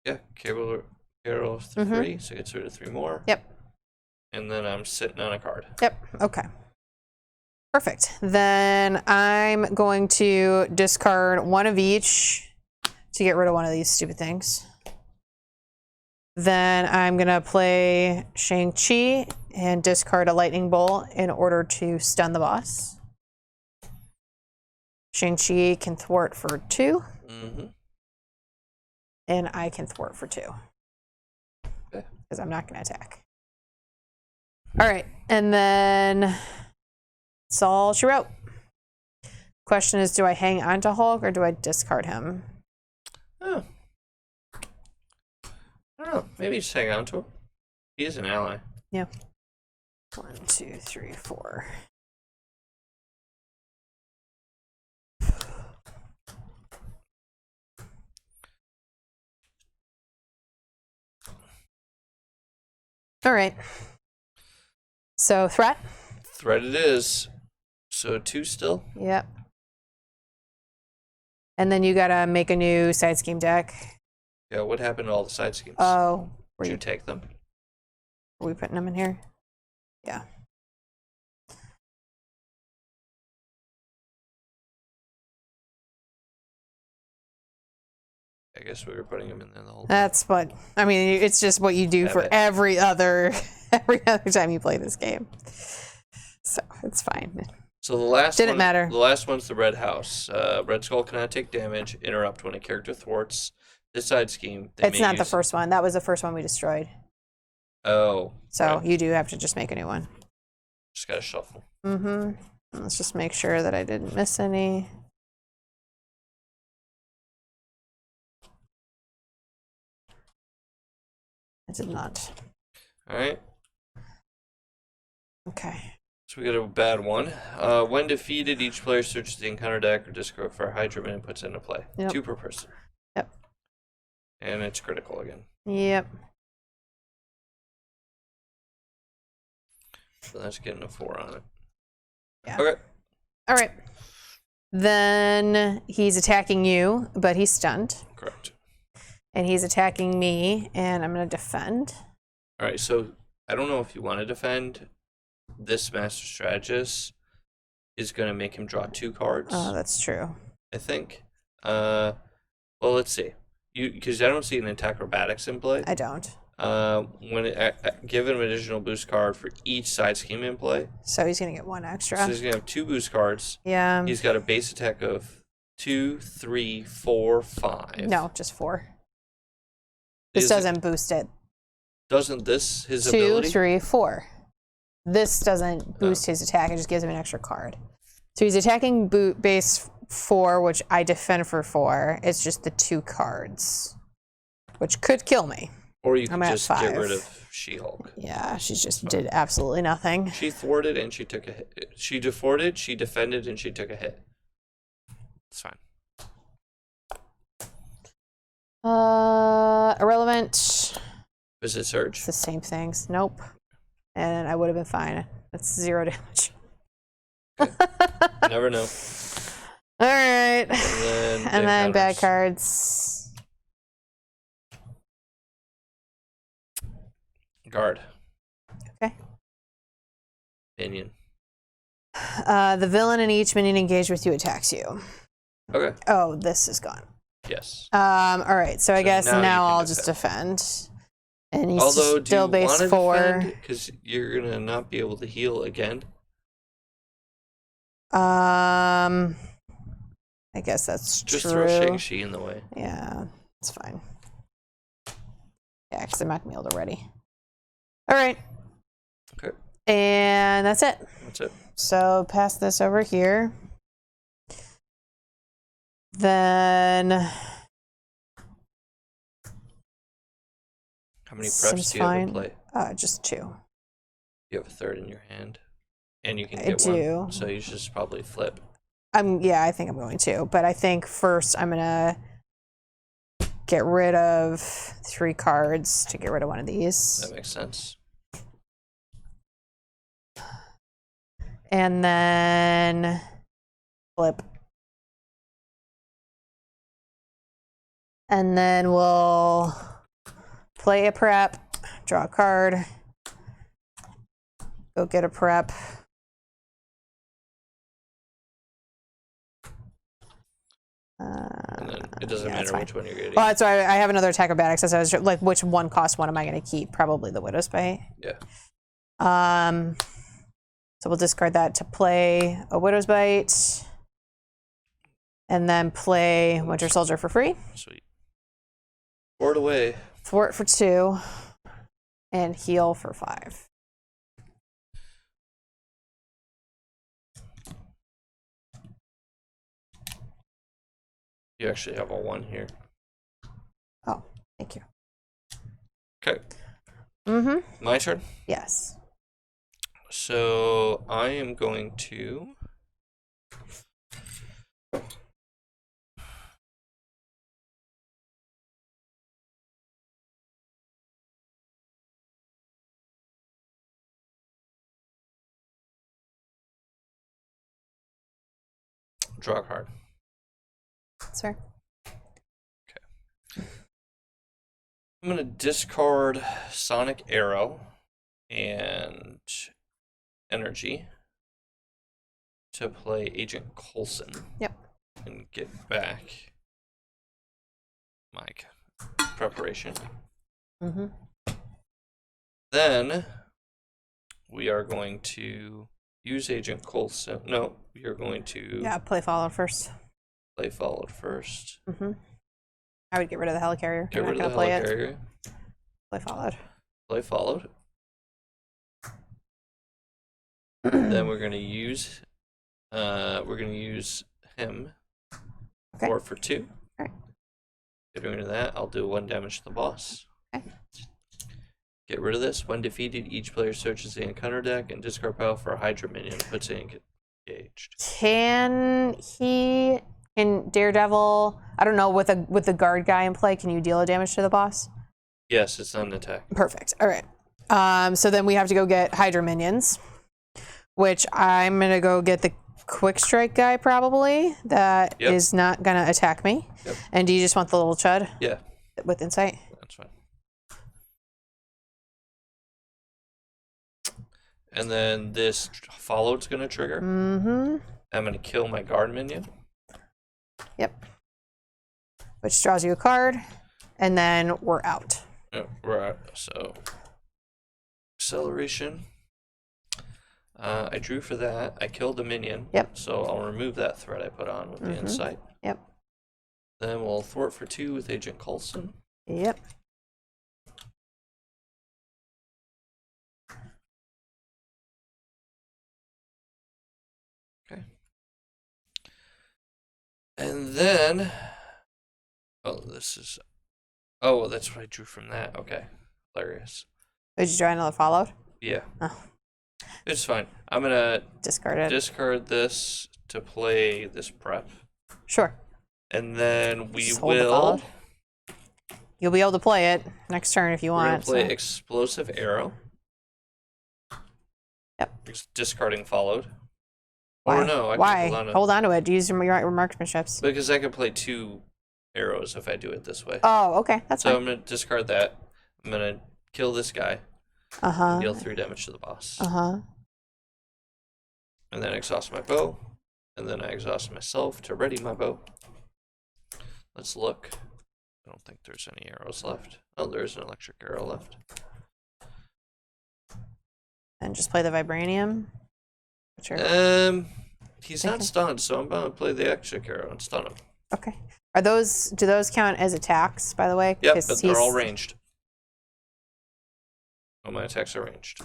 Yeah, cable arrow for 3, so it gets rid of 3 more. Yep. And then I'm sitting on a card. Yep, okay. Perfect. Then I'm going to discard 1 of each to get rid of one of these stupid things. Then I'm going to play Shang-Chi and discard a lightning bolt in order to stun the boss. Shang-Chi can thwart for 2. Mm-hmm. And I can thwart for 2. Okay. Because I'm not going to attack. All right. And then that's all she wrote. Question is, do I hang on to Hulk or do I discard him? Oh. I don't know. Maybe just hang on to him. He is an ally. Yeah. 1, 2, 3, 4. All right. So threat? Threat it is. So 2 still? Yep. And then you gotta make a new side scheme deck. Yeah, what happened to all the side schemes? Oh. Did you take them? Are we putting them in here? Yeah. I guess we were putting them in there the whole time. That's what, I mean, it's just what you do for every other time you play this game. So it's fine. So the last Didn't one, matter. The last one's the Red House. Red Skull cannot take damage, interrupt when a character thwarts this side scheme. It's not the first one. That was the first one we destroyed. Oh. So you do have to just make a new one. Just gotta shuffle. Mm-hmm. Let's just make sure that I didn't miss any. I did not. All right. Okay. So we got a bad one. When defeated, each player searches the encounter deck or discard for Hydra and puts it into play. Yep. 2 per person. Yep. And it's critical again. Yep. So that's getting a 4 on it. Yeah. Okay. All right. Then he's attacking you, but he's stunned. Correct. And he's attacking me, and I'm going to defend. All right, so I don't know if you want to defend. this Master Strategist is going to make him draw 2 cards. Oh, that's true. I think. Well, let's see. Because I don't see an Acrobatics in play. I don't. Give him an additional boost card for each side scheme in play. So he's gonna get 1 extra. So he's gonna have 2 boost cards. Yeah. He's got a base attack of 2, 3, 4, 5. No, just 4. This doesn't boost it. Doesn't this his 2, ability? 3, 4. This doesn't boost his attack. It just gives him an extra card. So he's attacking base 4, which I defend for 4. It's just the 2 cards, which could kill me. Or you can I'm just at get 5. rid of She-Hulk. Yeah, she just did absolutely nothing. She thwarted and she took a hit. She thwarted, she defended, and she took a hit. It's fine. Irrelevant. Visit Surge. It's the same things. Nope. And I would have been fine. That's 0 damage. Never know. All right. And then bad cards. Guard. Okay. Minion. The villain in each minion engaged with you attacks you. Okay. Oh, this is gone. Yes. All right. So I guess now I'll just defend. And he's Although, still base 4. Because you're gonna not be able to heal again. I guess that's just true. Throw Shang-Chi in the way. Yeah, it's fine. Yeah, because I'm not gonna be able to ready. All right. Okay. And that's it. That's it. So pass this over here. Then. How many preps do you have in play? Just 2. You have a 3rd in your hand, and you can I get do. 1. So you should just probably flip. Yeah, I think I'm going to. But I think first I'm gonna get rid of 3 cards to get rid of one of these. That makes sense. And then flip. And then we'll play a prep, draw a card, go get a prep. And then it doesn't matter which one you're getting. Well, that's why I have another attack acrobatics. So I was like, which one cost one am I going to keep? Probably the Widow's Bite. Yeah. So we'll discard that to play a Widow's Bite. And then play Winter Soldier for free. Sweet. Thwart away. Thwart for 2. And heal for 5. You actually have a 1 here. Oh, thank you. Okay. Mm-hmm. My turn? Yes. So I am going to draw a card. Sir. Okay. I'm going to discard Sonic Arrow and Energy to play Agent Coulson. Yep. And get back my preparation. Mm-hmm. Then we are going to use Agent Coulson. No, you're going to Play Followed first. play Followed first. Mm-hmm. I would get rid of the Helicarrier. Get rid of the Helicarrier. Play Followed. Play Followed. Then we're gonna use him. Okay. 4 for 2. Alright. Getting rid of that, I'll do 1 damage to the boss. Okay. Get rid of this. When defeated, each player searches the encounter deck and discard pile for a Hydra minion and puts it engaged. Can he in Daredevil? I don't know, with the guard guy in play, can you deal a damage to the boss? Yes, it's not an attack. Perfect. All right. So then we have to go get Hydra minions, which I'm gonna go get the Quick Strike guy probably. That is not gonna attack me. Yep. And do you just want the little chud? Yeah. With insight? That's fine. And then this followed's going to trigger. Mm-hmm. I'm going to kill my guard minion. Yep. Which draws you a card, and then we're out. Oh, right. So acceleration. I drew for that. I killed the minion. Yep. So I'll remove that threat I put on with the insight. Yep. Then we'll thwart for 2 with Agent Coulson. Yep. Okay. And then, oh, this is, oh, well, that's what I drew from that. Okay. Hilarious. Did you draw another followed? Yeah. Oh. It's fine. I'm going to Discard it. discard this to play this prep. Sure. And then we Just hold the will. followed. You'll be able to play it next turn if you We're going want. to play so. Explosive Arrow. Yep. Discarding followed. Why? Or no, I Why? can hold on to Hold on to it. Use your marksmanships. because I can play 2 arrows if I do it this way. Oh, okay. That's So fine. I'm going to discard that. I'm going to kill this guy. Uh-huh. Deal 3 damage to the boss. Uh-huh. And then exhaust my bow. And then I exhaust myself to ready my bow. Let's look. I don't think there's any arrows left. Oh, there's an electric arrow left. And just play the Vibranium. Sure. He's not stunned, so I'm going to play the electric arrow and stun him. Okay. Do those count as attacks, by the way? Yep, 'Cause but they're all ranged. All my attacks are ranged.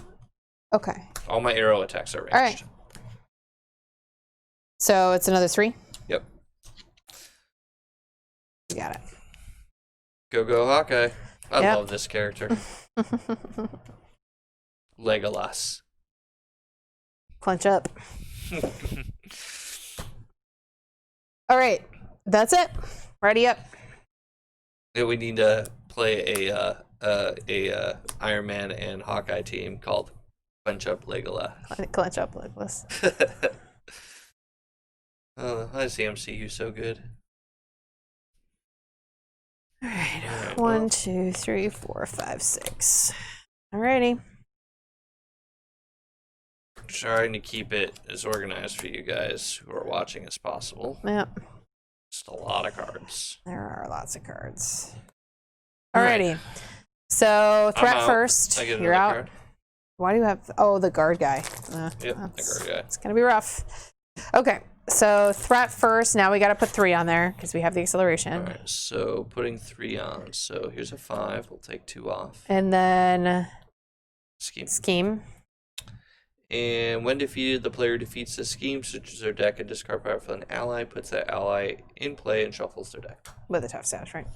Okay. All my arrow attacks are ranged. All right. So it's another 3? Yep. You got it. Go Hawkeye. I Yep. love this character. Legolas. Clench up. All right. That's it. Ready up. Yeah, we need to play a Iron Man and Hawkeye team called Punch Up Legolas. Clench up like this. Oh, I see MCU so good. All right. Alright, 1, well. 2, 3, 4, 5, 6. All righty. Trying to keep it as organized for you guys who are watching as possible. Yep. Just a lot of cards. There are lots of cards. Alright. Alrighty. So threat out. first. I get You're another out. card. Why do you have? Oh, the guard guy. Yep, the guard guy. It's gonna be rough. Okay. So threat first. Now we got to put 3 on there because we have the acceleration. All right, so putting 3 on. So here's a 5. We'll take 2 off. And then Scheme. And when defeated, the player defeats the scheme, switches their deck, and discard power for an ally, puts that ally in play, and shuffles their deck. with a tough status, right?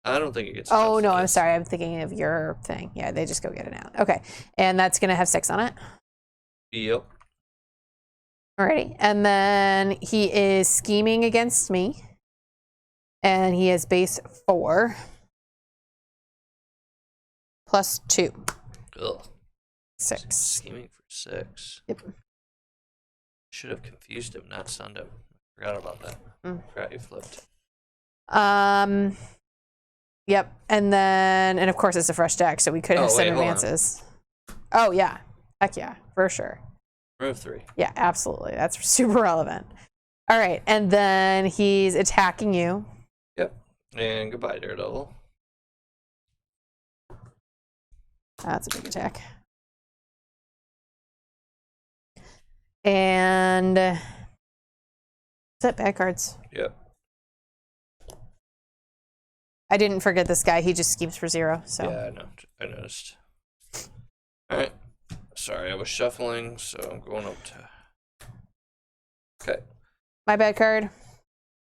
I don't think it gets. Oh tough no, I'm status. sorry. I'm thinking of your thing. Yeah, they just go get it out. Okay, and that's gonna have 6 on it. Yep. Alrighty, and then he is scheming against me, and he has base 4 plus 2, Ugh. 6. Scheming for 6. Yep. Should have confused him, not stunned him. Forgot about that. Forgot you flipped. Yep, and then of course it's a fresh deck, so we could have some wait, hold on. advances. Oh yeah, heck yeah, for sure. Remove 3. Yeah, absolutely. That's super relevant. All right, and then he's attacking you. Yep. And goodbye, Daredevil. That's a big attack. And is that bad cards? Yep. I didn't forget this guy. He just schemes for 0. So Yeah, I know. I noticed. All right. Sorry, I was shuffling, so I'm going up to. Okay. my bad card.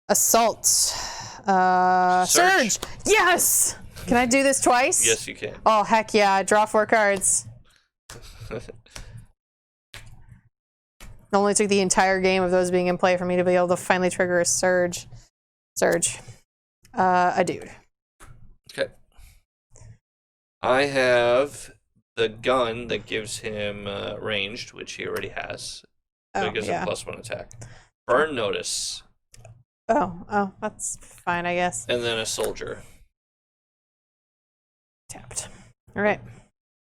Assault. Surge. Yes. Can I do this twice? Yes, you can. Oh heck yeah! Draw 4 cards. It only took the entire game of those being in play for me to be able to finally trigger a surge. A dude. Okay. I have the gun that gives him ranged, which he already has. So it gives him +1 attack. Burn notice. Oh, that's fine, I guess. And then a soldier. Tapped. All right.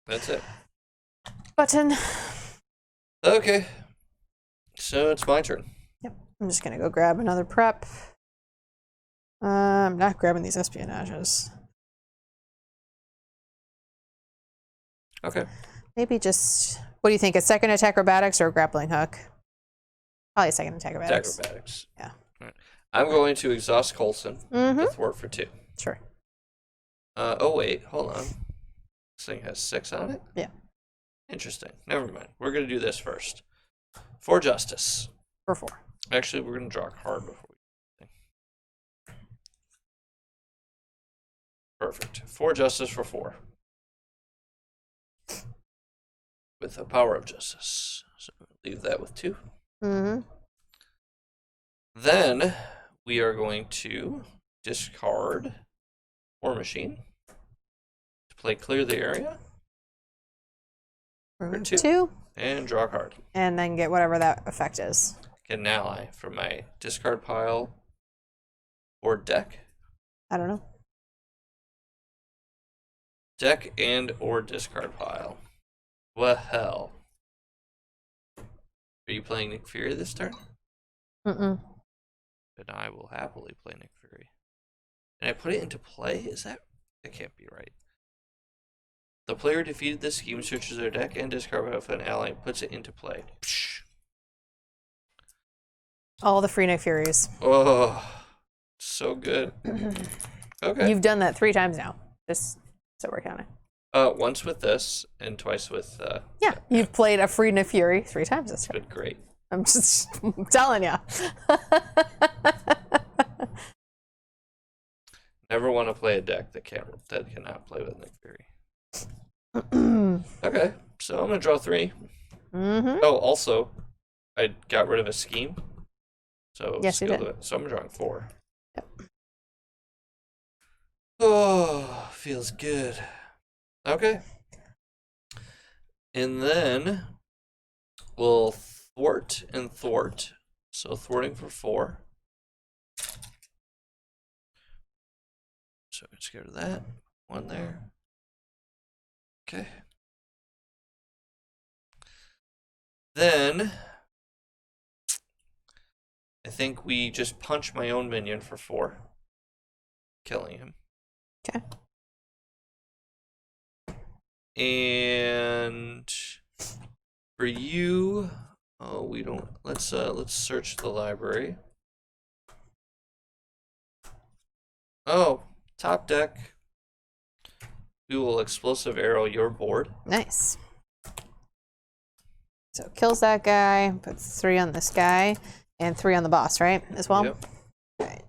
That's it. button. Okay. So it's my turn. Yep. I'm just gonna go grab another prep. I'm not grabbing these espionages. Okay. Maybe just, what do you think? A second attack acrobatics or a grappling hook? Probably a second attack acrobatics. Acrobatics. Yeah. All right. I'm going to exhaust Coulson to thwart for 2. Sure. Oh, wait. Hold on. This thing has 6 on it? Yeah. Interesting. Never mind. We're going to do this first. For Justice. For 4. Actually, we're going to draw a card before we. Perfect. For Justice for 4. With the power of Justice. So leave that with 2. Then we are going to discard War Machine to play Clear the Area. For 2. And draw a card. And then get whatever that effect is. Get an ally from my discard pile or deck. I don't know. Deck and or discard pile. Well. Are you playing Nick Fury this turn? Mm-mm. Then I will happily play Nick Fury. And I put it into play? That can't be right. The player defeated this scheme searches their deck and discard pile of an ally and puts it into play. Psh. All the free Nick Furies. Oh, so good. Okay. You've done that 3 times now. Just so we're counting. Once with this and twice with. Yeah, you've played a free Nick Fury 3 times this turn. Been great. I'm just telling you. Never want to play a deck that cannot play with Nick Fury. Okay, so I'm gonna draw 3. Oh, also, I got rid of a scheme. So yes, you did. So I'm drawing 4. Yep. Oh, feels good. Okay. And then we'll thwart and thwart. So thwarting for 4. So let's get rid of that. 1 there. Okay. Then I think we just punch my own minion for 4. Killing him. Okay. And for you, we don't. Let's search the library. Oh, top deck. We will explosive arrow your board. Nice. So kills that guy, puts 3 on this guy, and 3 on the boss, right? As well? Yep. All right.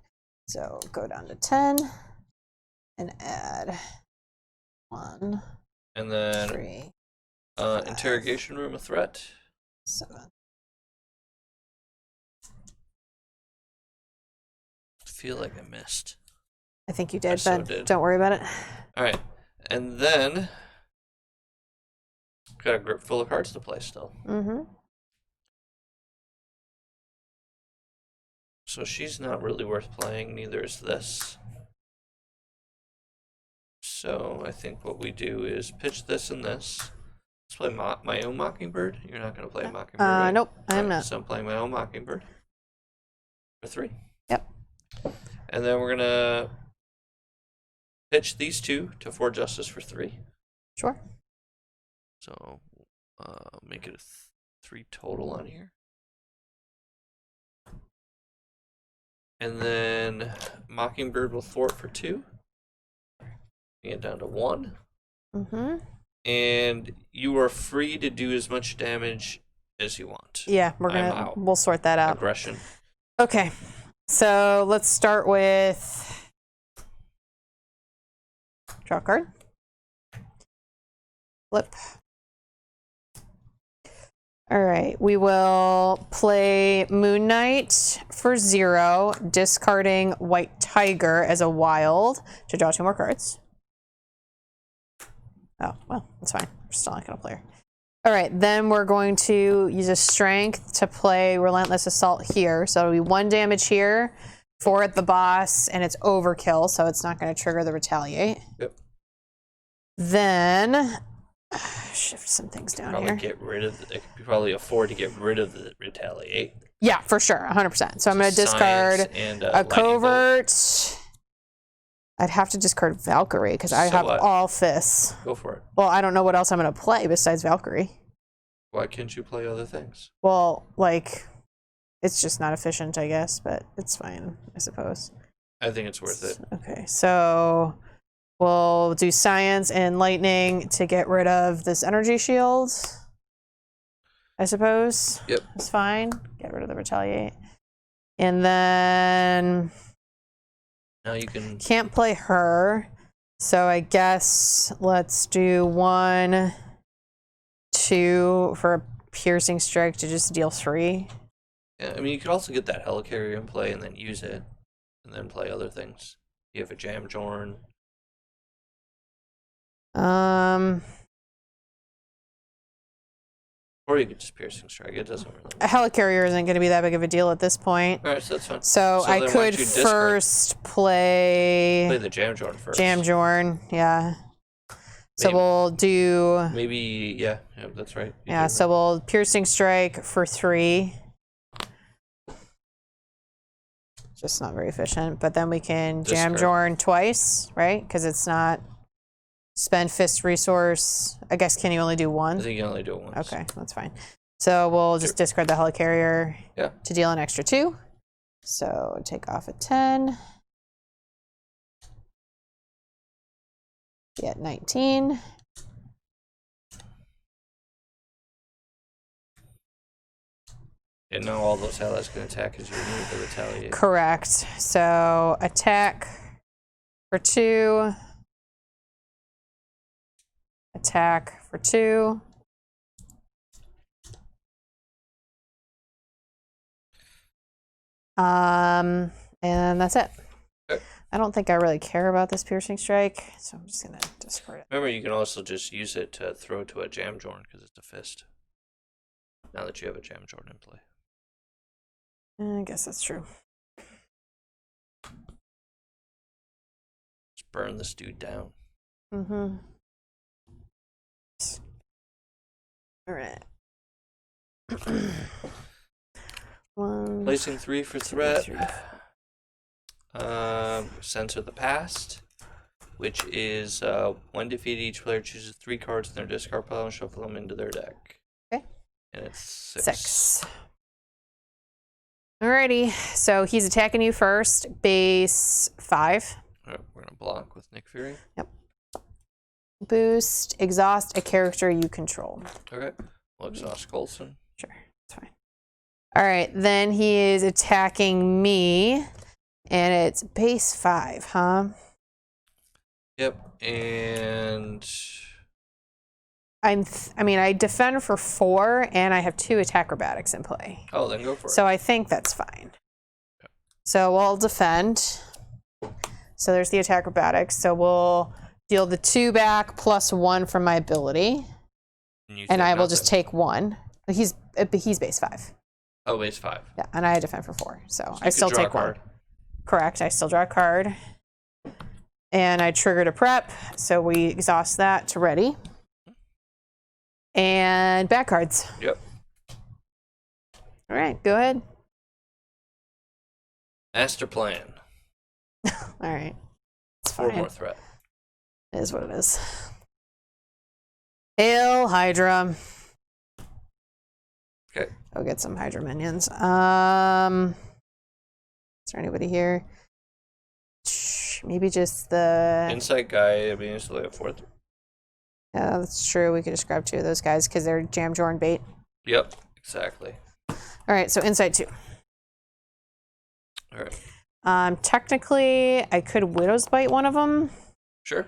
So go down to 10 and add 1. And then 3. interrogation room a threat. 7. I feel like I missed. I think you did, so but did. don't worry about it. All right, and then got a grip full of cards to play still. So she's not really worth playing. Neither is this. So I think what we do is pitch this and this. Let's play my own Mockingbird. You're not going to play Mockingbird, right? Nope, I am Right, not. So I'm playing my own Mockingbird for 3. Yep. And then we're going to pitch these 2 to For Justice for 3. Sure. So make it a 3 total on here. And then Mockingbird will thwart for 2. Bring it down to 1. And you are free to do as much damage as you want. Yeah, we'll sort that out. Aggression. Okay. So let's start with draw a card. Flip. All right, we will play Moon Knight for 0, discarding White Tiger as a wild to draw 2 more cards. Oh, well, that's fine. We're still not going to play her. All right, then we're going to use a strength to play Relentless Assault here. So it'll be 1 damage here, 4 at the boss, and it's overkill, so it's not going to trigger the retaliate. Yep. Then shift some things down probably here. get rid of. They could probably afford to get rid of the retaliate. Yeah, for sure, 100%. So I'm going to discard and, a covert. I'd have to discard Valkyrie because I have all fists. Go for it. Well, I don't know what else I'm going to play besides Valkyrie. Why can't you play other things? Well, like, it's just not efficient, I guess, but it's fine, I suppose. I think it's worth it. Okay, so we'll do science and lightning to get rid of this energy shield, I suppose. Yep. That's fine. Get rid of the retaliate. And then now you can't play her. So I guess let's do 1, 2 for a piercing strike to just deal 3. Yeah, I mean, you could also get that helicarrier in play and then use it, and then play other things. You have a Jam Jorn. Or you could just piercing strike. It doesn't really. A helicarrier isn't going to be that big of a deal at this point. All right, so that's fine. So I could first play the Jam Jorn first. Jam Jorn, yeah. So we'll do maybe yeah, that's right. Yeah, so we'll piercing strike for 3. Just not very efficient, but then we can Jam Jorn twice, right? Because it's not spend fist resource. I guess can you only do 1? I think you only do it once. Okay, that's fine. So we'll just discard the helicarrier to deal an extra 2. So take off a 10. Be at 19. And now all those allies can attack as you remove the retaliate. Correct. So attack for 2. Attack for 2. And that's it. Okay. I don't think I really care about this piercing strike, so I'm just gonna discard it. Remember, you can also just use it to throw to a Jam Jorn because it's a fist. Now that you have a Jam Jorn in play. I guess that's true. Just burn this dude down. Mm-hmm. All right. 1. Placing 3 for threat. 3. Censor the past, which is when defeated, each player chooses 3 cards in their discard pile and shuffle them into their deck. Okay. And it's 6. Alrighty, so he's attacking you first, base 5. All right, we're gonna block with Nick Fury. Yep. Boost, exhaust a character you control. Okay, we'll exhaust Coulson. Sure, that's fine. All right, then he is attacking me, and it's base 5, huh? Yep, and I defend for 4, and I have 2 attack acrobatics in play. Oh, then go for it. So I think that's fine. Okay. So we'll defend. So there's the attack acrobatics. So we'll deal the 2 back plus 1 from my ability, and I will just take 1. He's base 5. Oh, base 5. Yeah, and I defend for 4, so I still take 1. Correct. I still draw a card, and I triggered a prep, so we exhaust that to ready. And back cards. Yep. All right, go ahead. Master plan. All right. It's 4 fine. more threat. It is what it is. Hail Hydra. Okay. Go get some Hydra minions. Is there anybody here? Maybe just the Insight guy. I mean, it's only a 4th. Yeah, that's true. We could just grab 2 of those guys because they're Jam Jorn bait. Yep, exactly. All right, so Insight 2. All right. Technically, I could Widow's Bite one of them. Sure.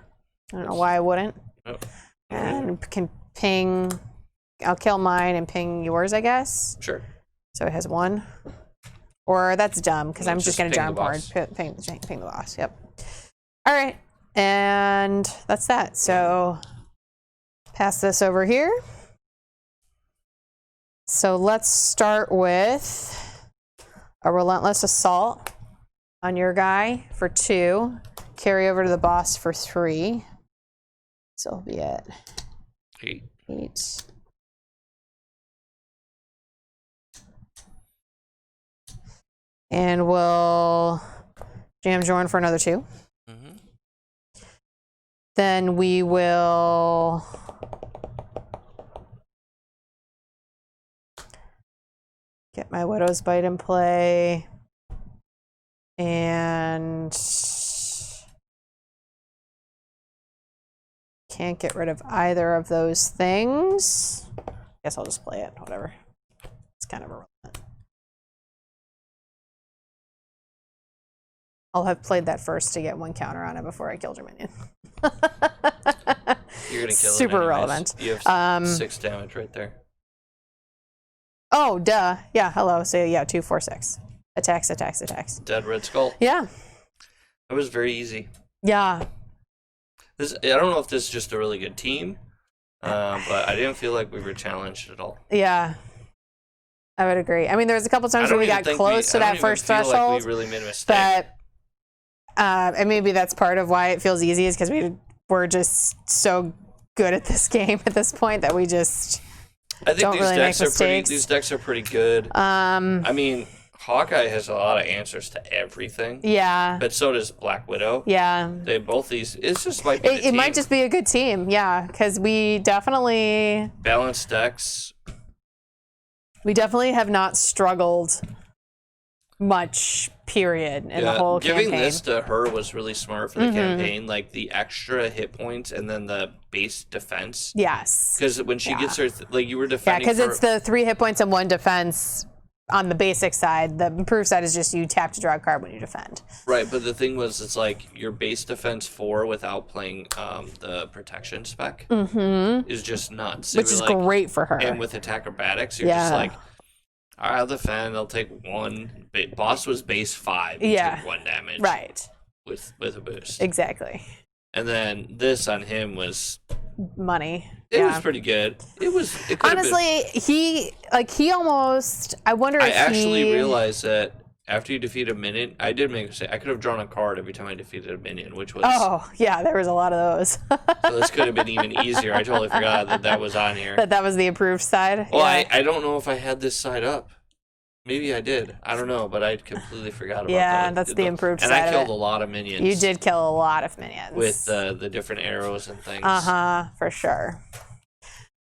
I don't know why I wouldn't. Nope. And can ping. I'll kill mine and ping yours, I guess. Sure. So it has 1. Or that's dumb because I'm just going to Jarm board. Ping the boss. Yep. All right. And that's that. So pass this over here. So let's start with a Relentless Assault on your guy for 2. Carry over to the boss for 3. So it'll be it. 8. 8. And we'll jam Jorn for another 2. Mm-hmm. Then we will get my Widow's Bite in play. And can't get rid of either of those things. Guess I'll just play it, whatever. It's kind of irrelevant. I'll have played that first to get 1 counter on it before I killed your minion. You're gonna kill it. Super relevant. You have 6 damage right there. Oh, duh. Yeah, hello. So yeah, 2, 4, 6. Attacks. Dead Red Skull. Yeah. That was very easy. Yeah. I don't know if this is just a really good team, but I didn't feel like we were challenged at all. Yeah. I would agree. I mean, there was a couple times where we got close to that first threshold. Like we really made a mistake. But and maybe that's part of why it feels easy, is because we're just so good at this game at this point that we just don't really make mistakes. These decks are pretty good. I mean, Hawkeye has a lot of answers to everything. Yeah. But so does Black Widow. Yeah. They both these. It's just might be. It might just be a good team. Yeah, because we definitely balanced decks. We definitely have not struggled much. Period in the whole giving campaign. This to her was really smart for the campaign, like the extra hit points and then the base defense. Yes. Because when she gets her, like you were defending. Yeah, because it's the 3 hit points and 1 defense on the basic side. The improved side is just you tap to draw a card when you defend. Right, but the thing was, it's like your base defense 4 without playing the protection spec is just nuts. Which is like, great for her. And with attack acrobatics, you're just like, I'll defend. I'll take 1. Boss was base 5. You took 1 damage. Right. With a boost. Exactly. And then this on him was money. It was pretty good. It was. It honestly, he almost. I wonder. I actually realized that after you defeat a minion, I did make a mistake. I could have drawn a card every time I defeated a minion, which was. Oh yeah, there was a lot of those. So this could have been even easier. I totally forgot that was on here. That was the improved side. Well, I don't know if I had this side up. Maybe I did. I don't know, but I completely forgot about that. Yeah, that's the improved side. And I killed a lot of minions. You did kill a lot of minions. With the different arrows and things. For sure.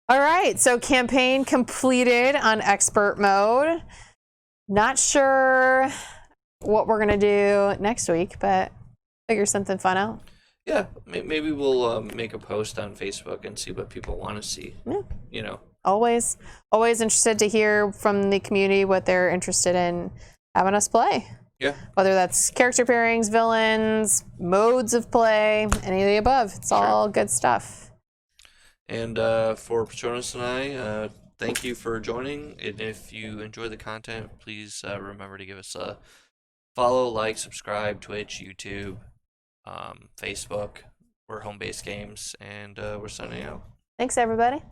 All right, so campaign completed on expert mode. Not sure what we're going to do next week, but figure something fun out. Yeah, maybe we'll make a post on Facebook and see what people want to see. Yeah. You know. Always interested to hear from the community what they're interested in having us play. Yeah. Whether that's character pairings, villains, modes of play, any of the above. It's all good stuff. And for Patronus and I, thank you for joining. And if you enjoy the content, please remember to give us a follow, like, subscribe, Twitch, YouTube, Facebook. We're Home Base Games, and we're signing out. Thanks, everybody.